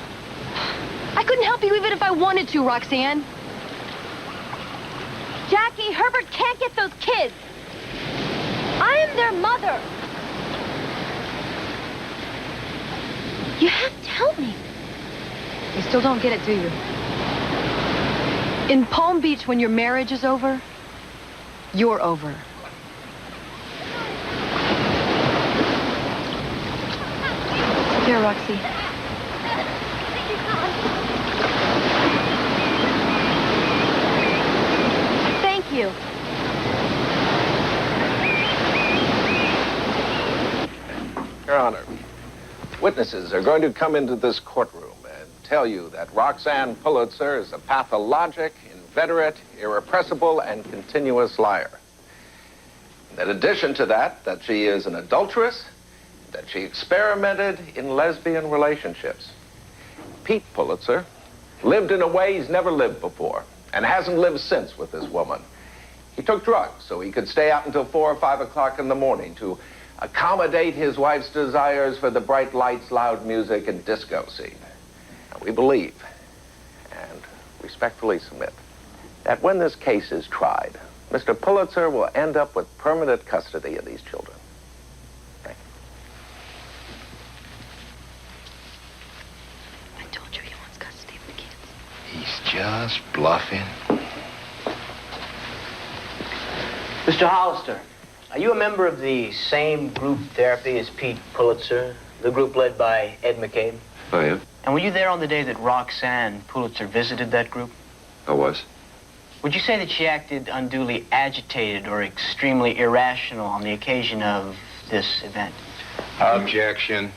I couldn't help you even if I wanted to, Roxanne. Jacquie, Herbert can't get those kids. I am their mother. You have to help me. You still don't get it, do you? In Palm Beach, when your marriage is over, you're over. Here, Roxy. Thank you. Your Honor, witnesses are going to come into this courtroom and tell you that Roxanne Pulitzer is a pathologic, inveterate, irrepressible, and continuous liar. In addition to that, that she is an adulteress, that she experimented in lesbian relationships. Pete Pulitzer lived in a way he's never lived before and hasn't lived since with this woman. He took drugs so he could stay out until 4 or 5 o'clock in the morning to accommodate his wife's desires for the bright lights, loud music, and disco scene. And we believe, and respectfully submit, that when this case is tried, Mr. Pulitzer will end up with permanent custody of these children. Thank you. I told you he wants custody of the kids. He's just bluffing. Mr. Hollister, are you a member of the same group therapy as Pete Pulitzer, the group led by Ed McCabe? I am. And were you there on the day that Roxanne Pulitzer visited that group? I was. Would you say that she acted unduly agitated or extremely irrational on the occasion of this event? Objection.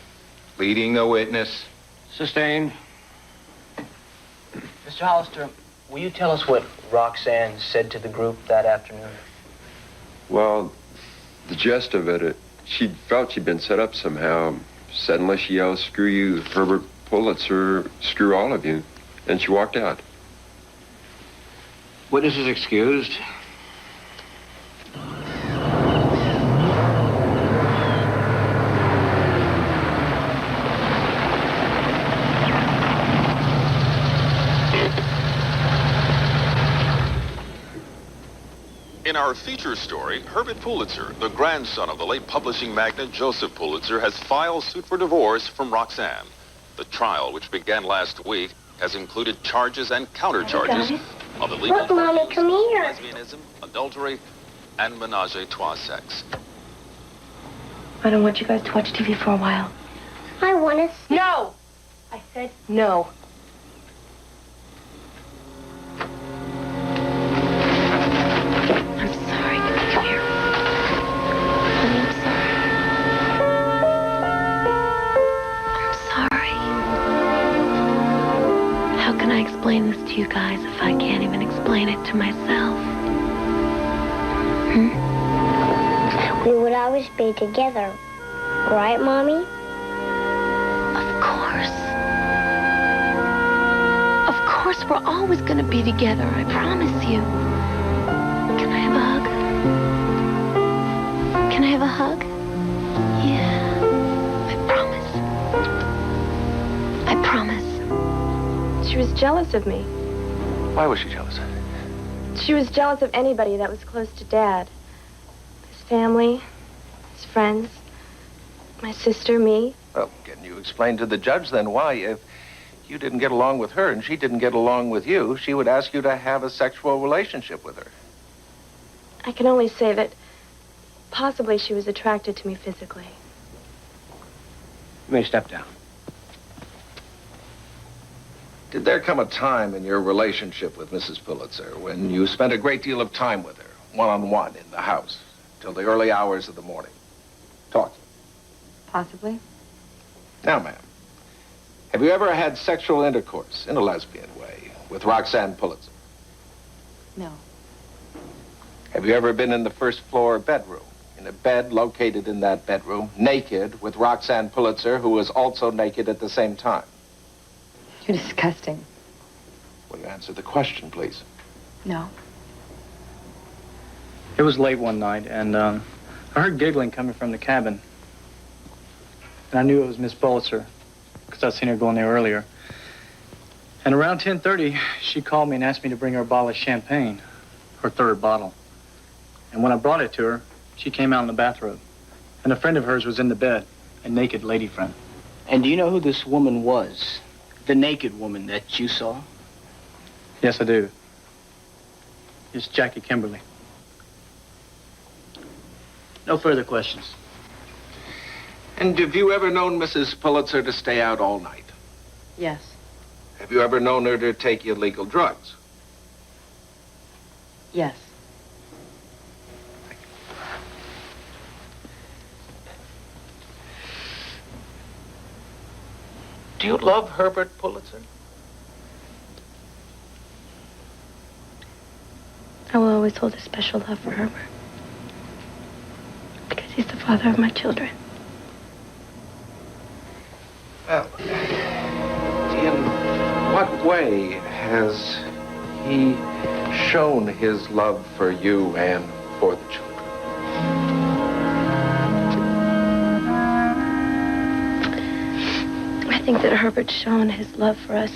Leading the witness. Sustained. Mr. Hollister, will you tell us what Roxanne said to the group that afternoon? Well, the gist of it, she felt she'd been set up somehow. Suddenly she yelled, "Screw you, Herbert Pulitzer, screw all of you." And she walked out. Witness is excused. In our feature story, Herbert Pulitzer, the grandson of the late publishing magnate Joseph Pulitzer, has filed suit for divorce from Roxanne. The trial, which began last week, has included charges and countercharges of illegal Look, Mommy, come here. lesbianism, adultery, and menage a trois sex. I don't want you guys to watch TV for a while. I want to see. No! I said no. I'm sorry. Come here. Honey, I'm sorry. I'm sorry. How can I explain this to you guys if I can't even explain it to myself? We would always be together. Right, Mommy? Of course. Of course, we're always going to be together, I promise you. Can I have a hug? Can I have a hug? Yeah. I promise. I promise. She was jealous of me. Why was she jealous? She was jealous of anybody that was close to Dad. His family, his friends, my sister, me. Well, can you explain to the judge then why, if you didn't get along with her and she didn't get along with you, she would ask you to have a sexual relationship with her? I can only say that possibly she was attracted to me physically. You may step down. Did there come a time in your relationship with Mrs. Pulitzer when you spent a great deal of time with her, one-on-one in the house, till the early hours of the morning, talking? Possibly. Now, ma'am, have you ever had sexual intercourse in a lesbian way with Roxanne Pulitzer? No. Have you ever been in the first floor bedroom, in a bed located in that bedroom, naked with Roxanne Pulitzer, who was also naked at the same time? You're disgusting. Will you answer the question, please? No. It was late one night, and I heard giggling coming from the cabin. And I knew it was Miss Pulitzer, because I'd seen her go in there earlier. And around 10:30, she called me and asked me to bring her a bottle of champagne, her third bottle. And when I brought it to her, she came out in the bathrobe. And a friend of hers was in the bed, a naked lady friend. And do you know who this woman was? The naked woman that you saw? Yes, I do. It's Jacquie Kimberly. No further questions. And have you ever known Mrs. Pulitzer to stay out all night? Yes. Have you ever known her to take illegal drugs? Yes. Do you love Herbert Pulitzer? I will always hold a special love for Herbert. Because he's the father of my children. Well, in what way has he shown his love for you and for the children? I think that Herbert's shown his love for us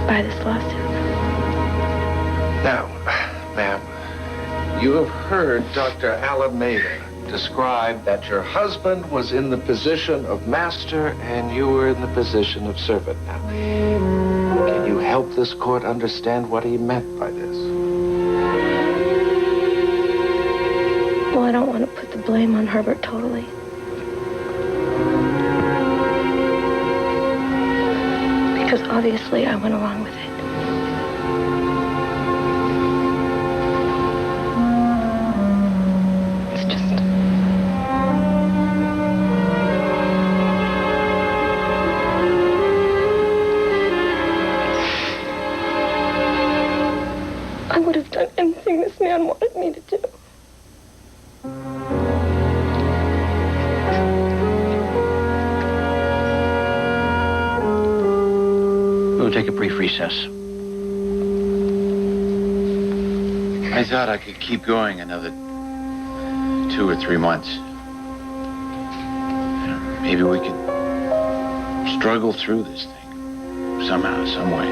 by this lawsuit. Now, ma'am, you have heard Dr. Alameda describe that your husband was in the position of master and you were in the position of servant. Now, can you help this court understand what he meant by this? Well, I don't want to put the blame on Herbert totally. Because obviously I went along with it. It's just... I would have done anything this man wanted me to do. We'll take a brief recess. I thought I could keep going another 2 or 3 months. Maybe we could struggle through this thing somehow, some way.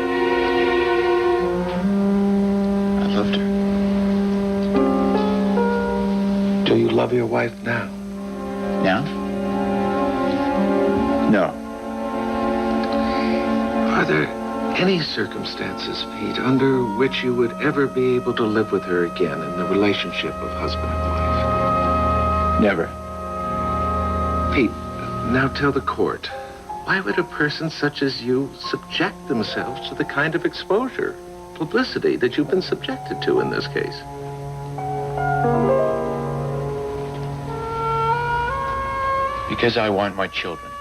I loved her. Do you love your wife now? Now? No. Are there any circumstances, Pete, under which you would ever be able to live with her again in the relationship of husband and wife? Never. Pete, now tell the court, why would a person such as you subject themselves to the kind of exposure, publicity that you've been subjected to in this case? Because I want my children.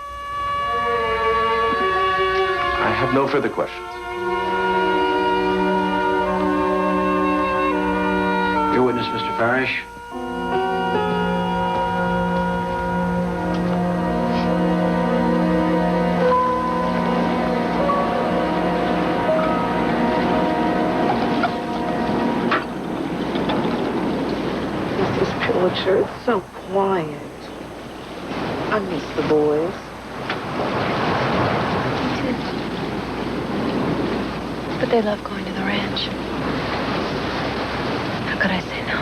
I have no further questions. Your witness, Mr. Farish. It's so quiet. I miss the boys. Me too. But they love going to the ranch. How could I say no?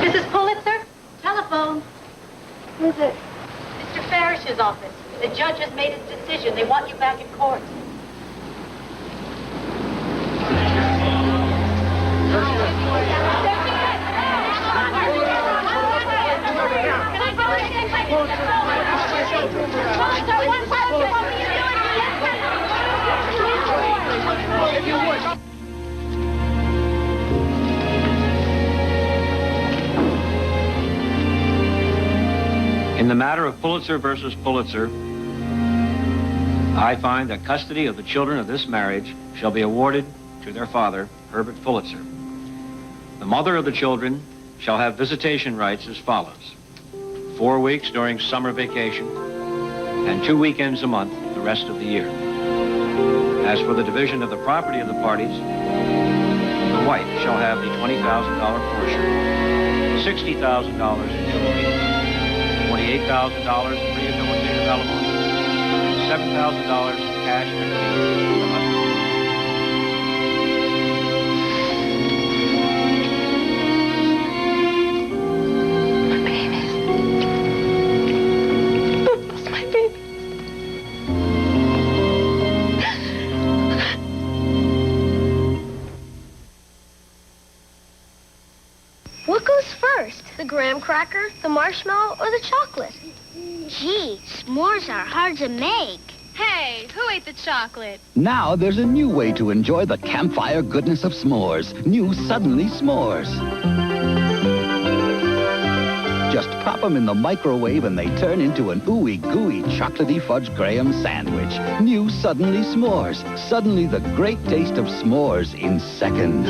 Mrs. Pulitzer? Telephone. Who's it? Mr. Farish's office. The judge has made his decision. They want you back in court. In the matter of Pulitzer versus Pulitzer, I find that custody of the children of this marriage shall be awarded to their father, Herbert Pulitzer. The mother of the children shall have visitation rights as follows: 4 weeks during summer vacation and 2 weekends a month the rest of the year. As for the division of the property of the parties, the wife shall have the $20,000 portion, $60,000 in jewelry, $48,000 in rehabilitative alimony, and $7,000 in cash equity from the husband. What goes first? The graham cracker, the marshmallow, or the chocolate? Gee, s'mores are hard to make. Hey, who ate the chocolate? Now there's a new way to enjoy the campfire goodness of s'mores. New Suddenly S'mores. Just pop them in the microwave and they turn into an ooey gooey chocolatey fudge graham sandwich. New Suddenly S'mores. Suddenly the great taste of s'mores in seconds.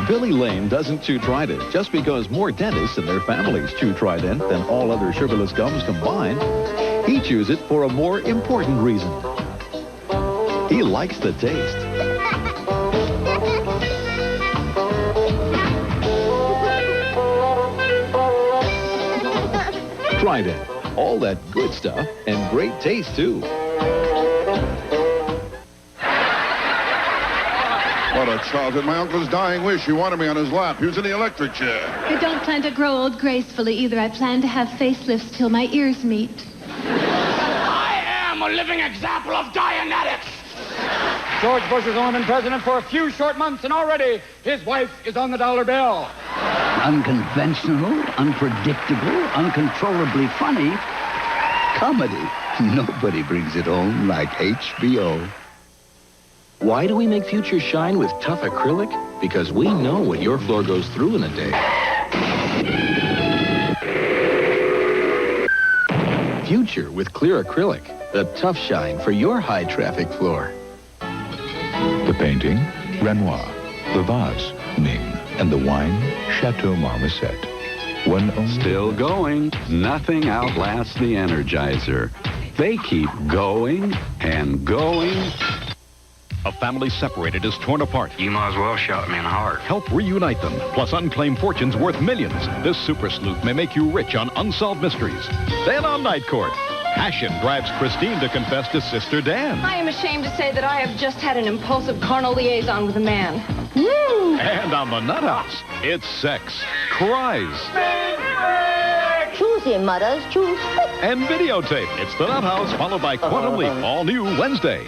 Billy Lane doesn't chew Trident just because more dentists and their families chew Trident than all other sugarless gums combined. He chews it for a more important reason. He likes the taste. Trident, all that good stuff and great taste too. What a childhood. My uncle's dying wish. He wanted me on his lap. He was in the electric chair. I don't plan to grow old gracefully either. I plan to have facelifts till my ears meet. I am a living example of Dianetics. George Bush has only been president for a few short months, and already his wife is on the dollar bill. Unconventional, unpredictable, uncontrollably funny. Comedy. Nobody brings it home like HBO. Why do we make Future shine with tough acrylic? Because we know what your floor goes through in a day. Future with clear acrylic. The tough shine for your high-traffic floor. The painting, Renoir. The vase, Ming. And the wine, Chateau Marmoset. Still going. Nothing outlasts the Energizer. They keep going and going. A family separated is torn apart. You might as well shot me in the heart. Help reunite them, plus unclaimed fortunes worth millions. This super sleuth may make you rich on unsolved mysteries. Then on Night Court, passion drives Christine to confess to Sister Dan. I am ashamed to say that I have just had an impulsive carnal liaison with a man. Woo! And on the Nut House, it's sex, cries, Choose him, mothers, choose. and videotape. It's the Nut House, followed by Quantum Leap, all new Wednesday.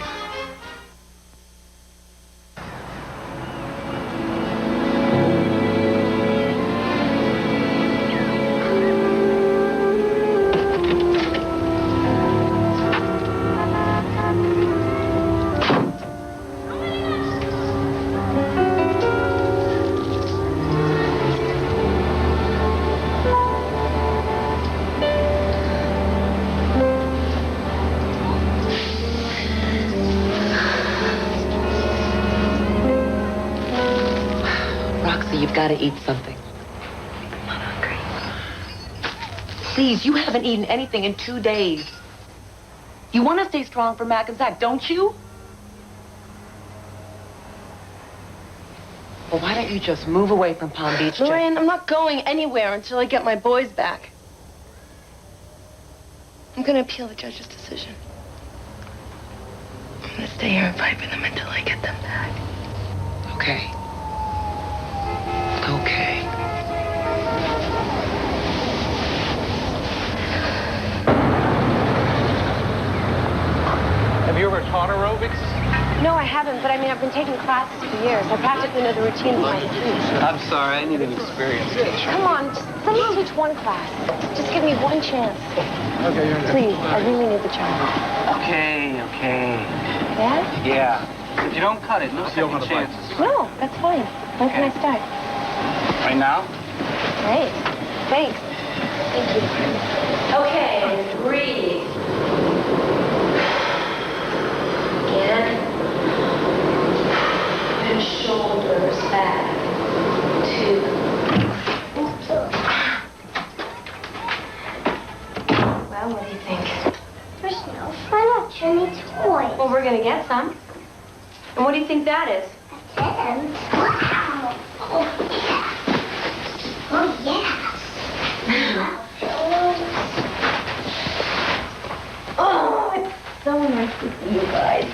gotta eat something. I'm not hungry. Please, you haven't eaten anything in 2 days. You want to stay strong for Mac and Zach, don't you? Well, why don't you just move away from Palm Beach, Jackie? Lorraine, I'm not going anywhere until I get my boys back. I'm gonna appeal the judge's decision. I'm gonna stay here and fight for them until I get them back. Okay. Okay. Have you ever taught aerobics? No, I haven't, but I mean, I've been taking classes for years. I practically know the routine by sleep. I'm sorry, I need an experienced teacher. Come on, just let me teach one class. Just give me one chance. Okay, you're in. Please, I really need the child. Okay. Dad? Yeah. If you don't cut it, no second chances. No, that's fine. When can I start? Right now? Great. Thanks. Thank you. Okay, breathe. Again. And shoulders back. 2. Well, what do you think? There's no fun at any toys. Well, we're gonna get some. And what do you think that is? Wow. Oh, yeah. Oh, yes. Oh, it's so nice to see you guys.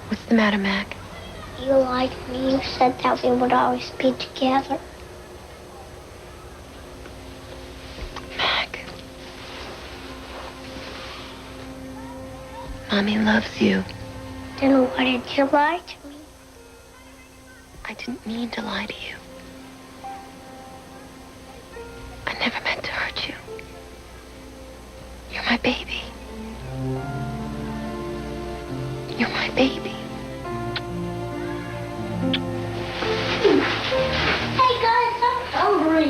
What's the matter, Mac? You liked me. You said that we would always be together. Mac. Mommy loves you. Then why did you lie to me? I didn't mean to lie to you. I never meant to hurt you. You're my baby. You're my baby. Hey, guys, I'm hungry.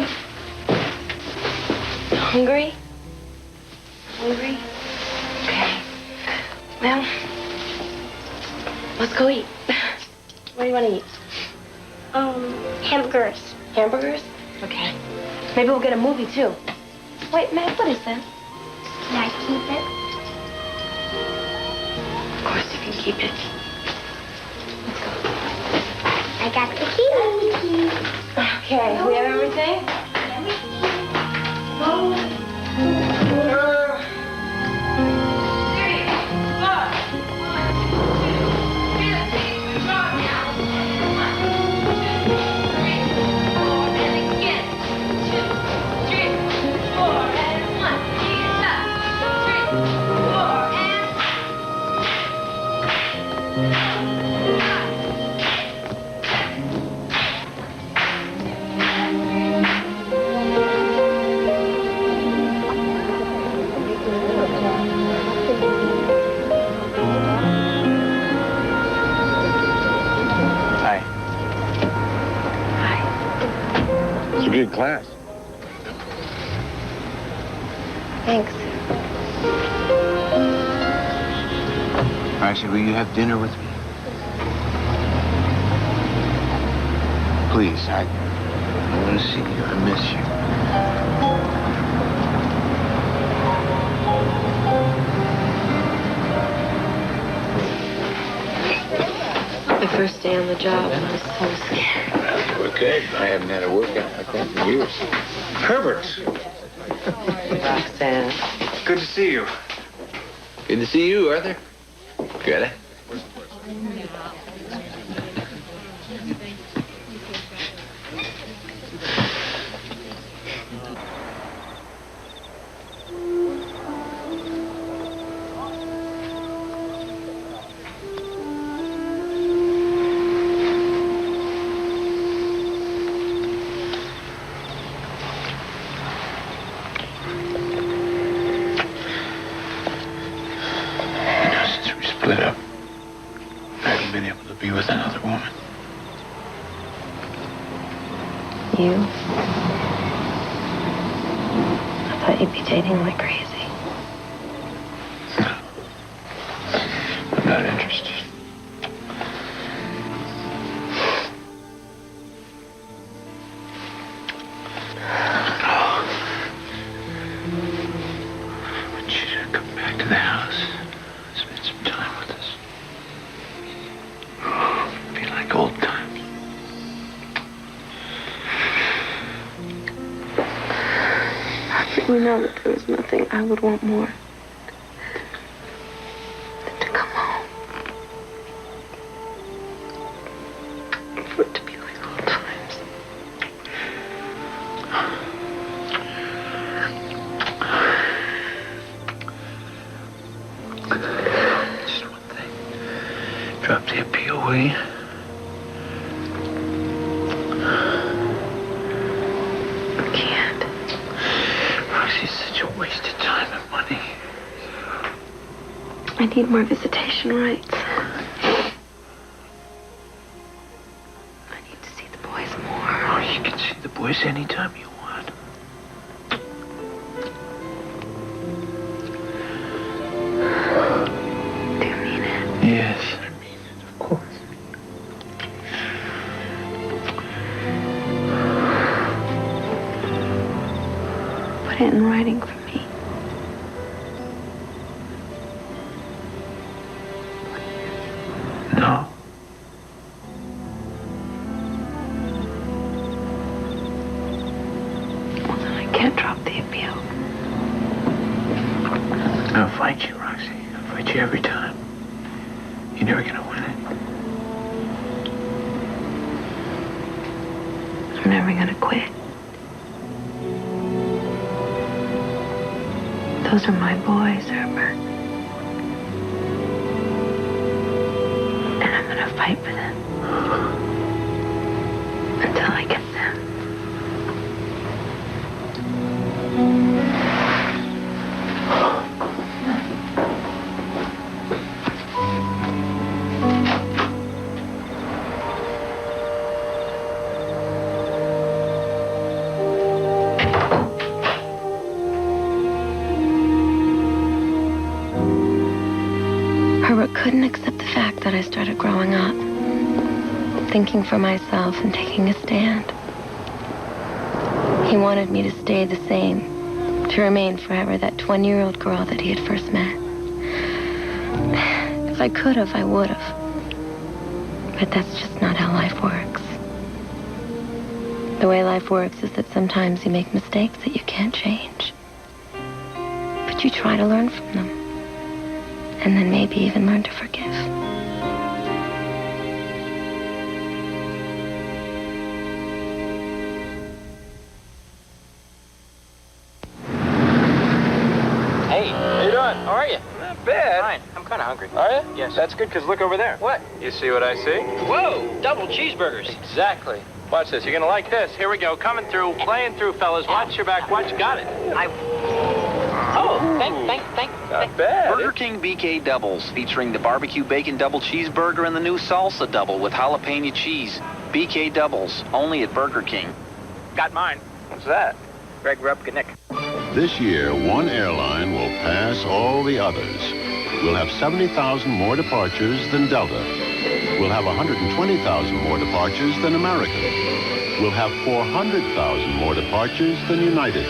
Hungry? Hungry? Okay. Well, let's go eat. What do you want to eat? Hamburgers. Hamburgers? Okay. Maybe we'll get a movie, too. Wait, Mac, what is that? Can I keep it? Of course you can keep it. Let's go. I got the key. Okay, we have everything? Good class. Thanks. Marcy, will you have dinner with me? Please, I want to see you. I miss you. My first day on the job, and I was so scared. Well, we're good. I haven't had a workout like that for years. Herbert. Roxanne. Good to see you. Good to see you, Arthur. Greta. Split up. thought you'd be dating like crazy. I'm not interested. I want you to come back to the house. Spend some time with us. Be like old times. We know that there was nothing I would want more than to come home. And for it to be like old times. Just one thing. Drop the appeal, will you? I need more visitation rights. I need to see the boys more. Oh, you can see the boys anytime you want. Do you mean it? Yes, I mean it, of course. Put it in writing for me. No. Well, then I can't drop the appeal. I'll fight you, Roxy. I'll fight you every time. You're never gonna win it. I'm never gonna quit. Those are my boys, Herbert. And I'm gonna fight for them. Until I get them. Herbert couldn't accept the fact that I started growing up, thinking for myself and taking a stand. He wanted me to stay the same, to remain forever that 20-year-old girl that he had first met. If I could have, I would have. But that's just not how life works. The way life works is that sometimes you make mistakes that you can't change. But you try to learn from them. And then maybe even learn to forgive. Hey, how you doing? How are you? Not bad. Fine. I'm kind of hungry. Are you? Yes. That's good, because look over there. What? You see what I see? Whoa, double cheeseburgers. Exactly. Watch this. You're going to like this. Here we go. Coming through, playing through, fellas. Watch your back. Watch. Got it. Oh, thank. Not bad. Burger King BK Doubles, featuring the barbecue bacon double cheeseburger and the new salsa double with jalapeno cheese. BK Doubles, only at Burger King. Got mine. What's that? Greg Rupke-Nick. This year, one airline will pass all the others. We'll have 70,000 more departures than Delta. We'll have 120,000 more departures than American. We'll have 400,000 more departures than United.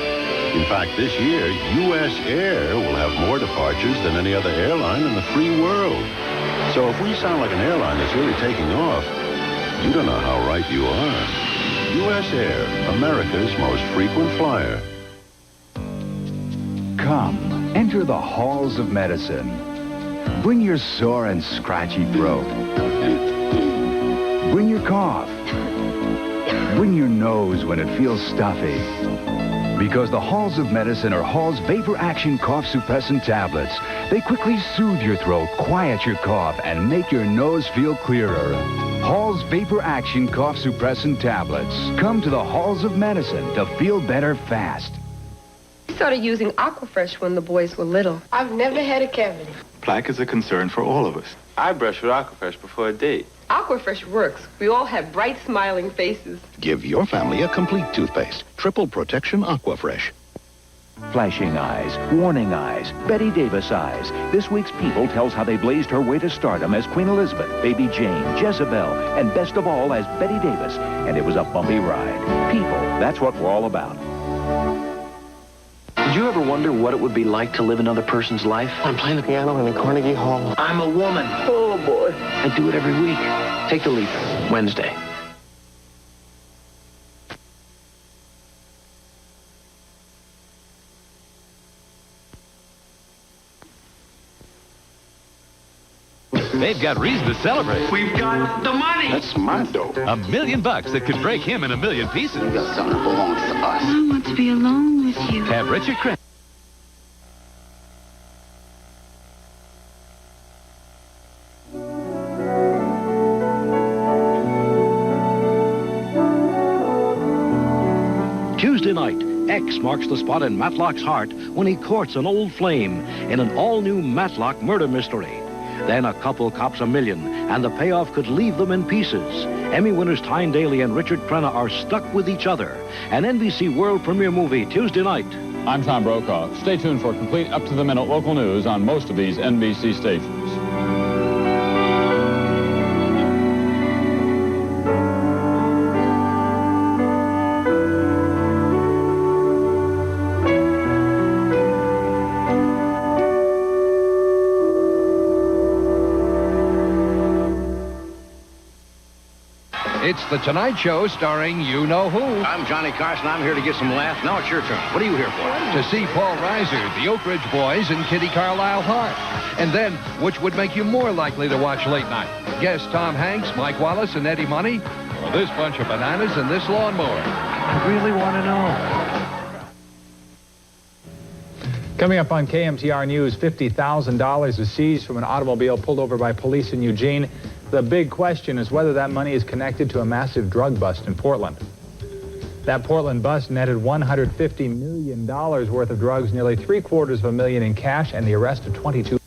In fact, this year, U.S. Air will have more departures than any other airline in the free world. So if we sound like an airline that's really taking off, you don't know how right you are. U.S. Air, America's most frequent flyer. Come, enter the halls of medicine. Bring your sore and scratchy throat. Bring your cough. Bring your nose when it feels stuffy. Because the Halls of Medicine are Hall's Vapor Action Cough Suppressant Tablets. They quickly soothe your throat, quiet your cough, and make your nose feel clearer. Hall's Vapor Action Cough Suppressant Tablets. Come to the Halls of Medicine to feel better fast. We started using Aquafresh when the boys were little. I've never had a cavity. Plaque is a concern for all of us. I brush with Aquafresh before a date. Aquafresh works. We all have bright, smiling faces. Give your family a complete toothpaste. Triple Protection Aquafresh. Flashing eyes, warning eyes, Betty Davis eyes. This week's People tells how they blazed her way to stardom as Queen Elizabeth, Baby Jane, Jezebel, and best of all as Betty Davis. And it was a bumpy ride. People, that's what we're all about. Did you ever wonder what it would be like to live another person's life? I'm playing the piano in the Carnegie Hall. I'm a woman. Oh, boy. I do it every week. Take the leap. Wednesday. They've got reason to celebrate. We've got the money. That's my dough. $1 million that could break him in a million pieces. We got something that belongs to us. I want to be alone with you. Have Richard Crenn. Tuesday night, X marks the spot in Matlock's heart when he courts an old flame in an all-new Matlock murder mystery. Then a couple cops $1 million, and the payoff could leave them in pieces. Emmy winners Tyne Daly and Richard Crenna are stuck with each other. An NBC world premiere movie Tuesday night. I'm Tom Brokaw. Stay tuned for complete up-to-the-minute local news on most of these NBC stations. It's The Tonight Show starring you-know-who. I'm Johnny Carson. I'm here to get some laughs. Now it's your turn. What are you here for? To see Paul Reiser, the Oak Ridge Boys, and Kitty Carlisle Hart. And then, which would make you more likely to watch late night? Guess Tom Hanks, Mike Wallace, and Eddie Money? Or this bunch of bananas and this lawnmower? I really want to know. Coming up on KMTR News, $50,000 is seized from an automobile pulled over by police in Eugene. The big question is whether that money is connected to a massive drug bust in Portland. That Portland bust netted $150 million worth of drugs, nearly $750,000 in cash, and the arrest of 22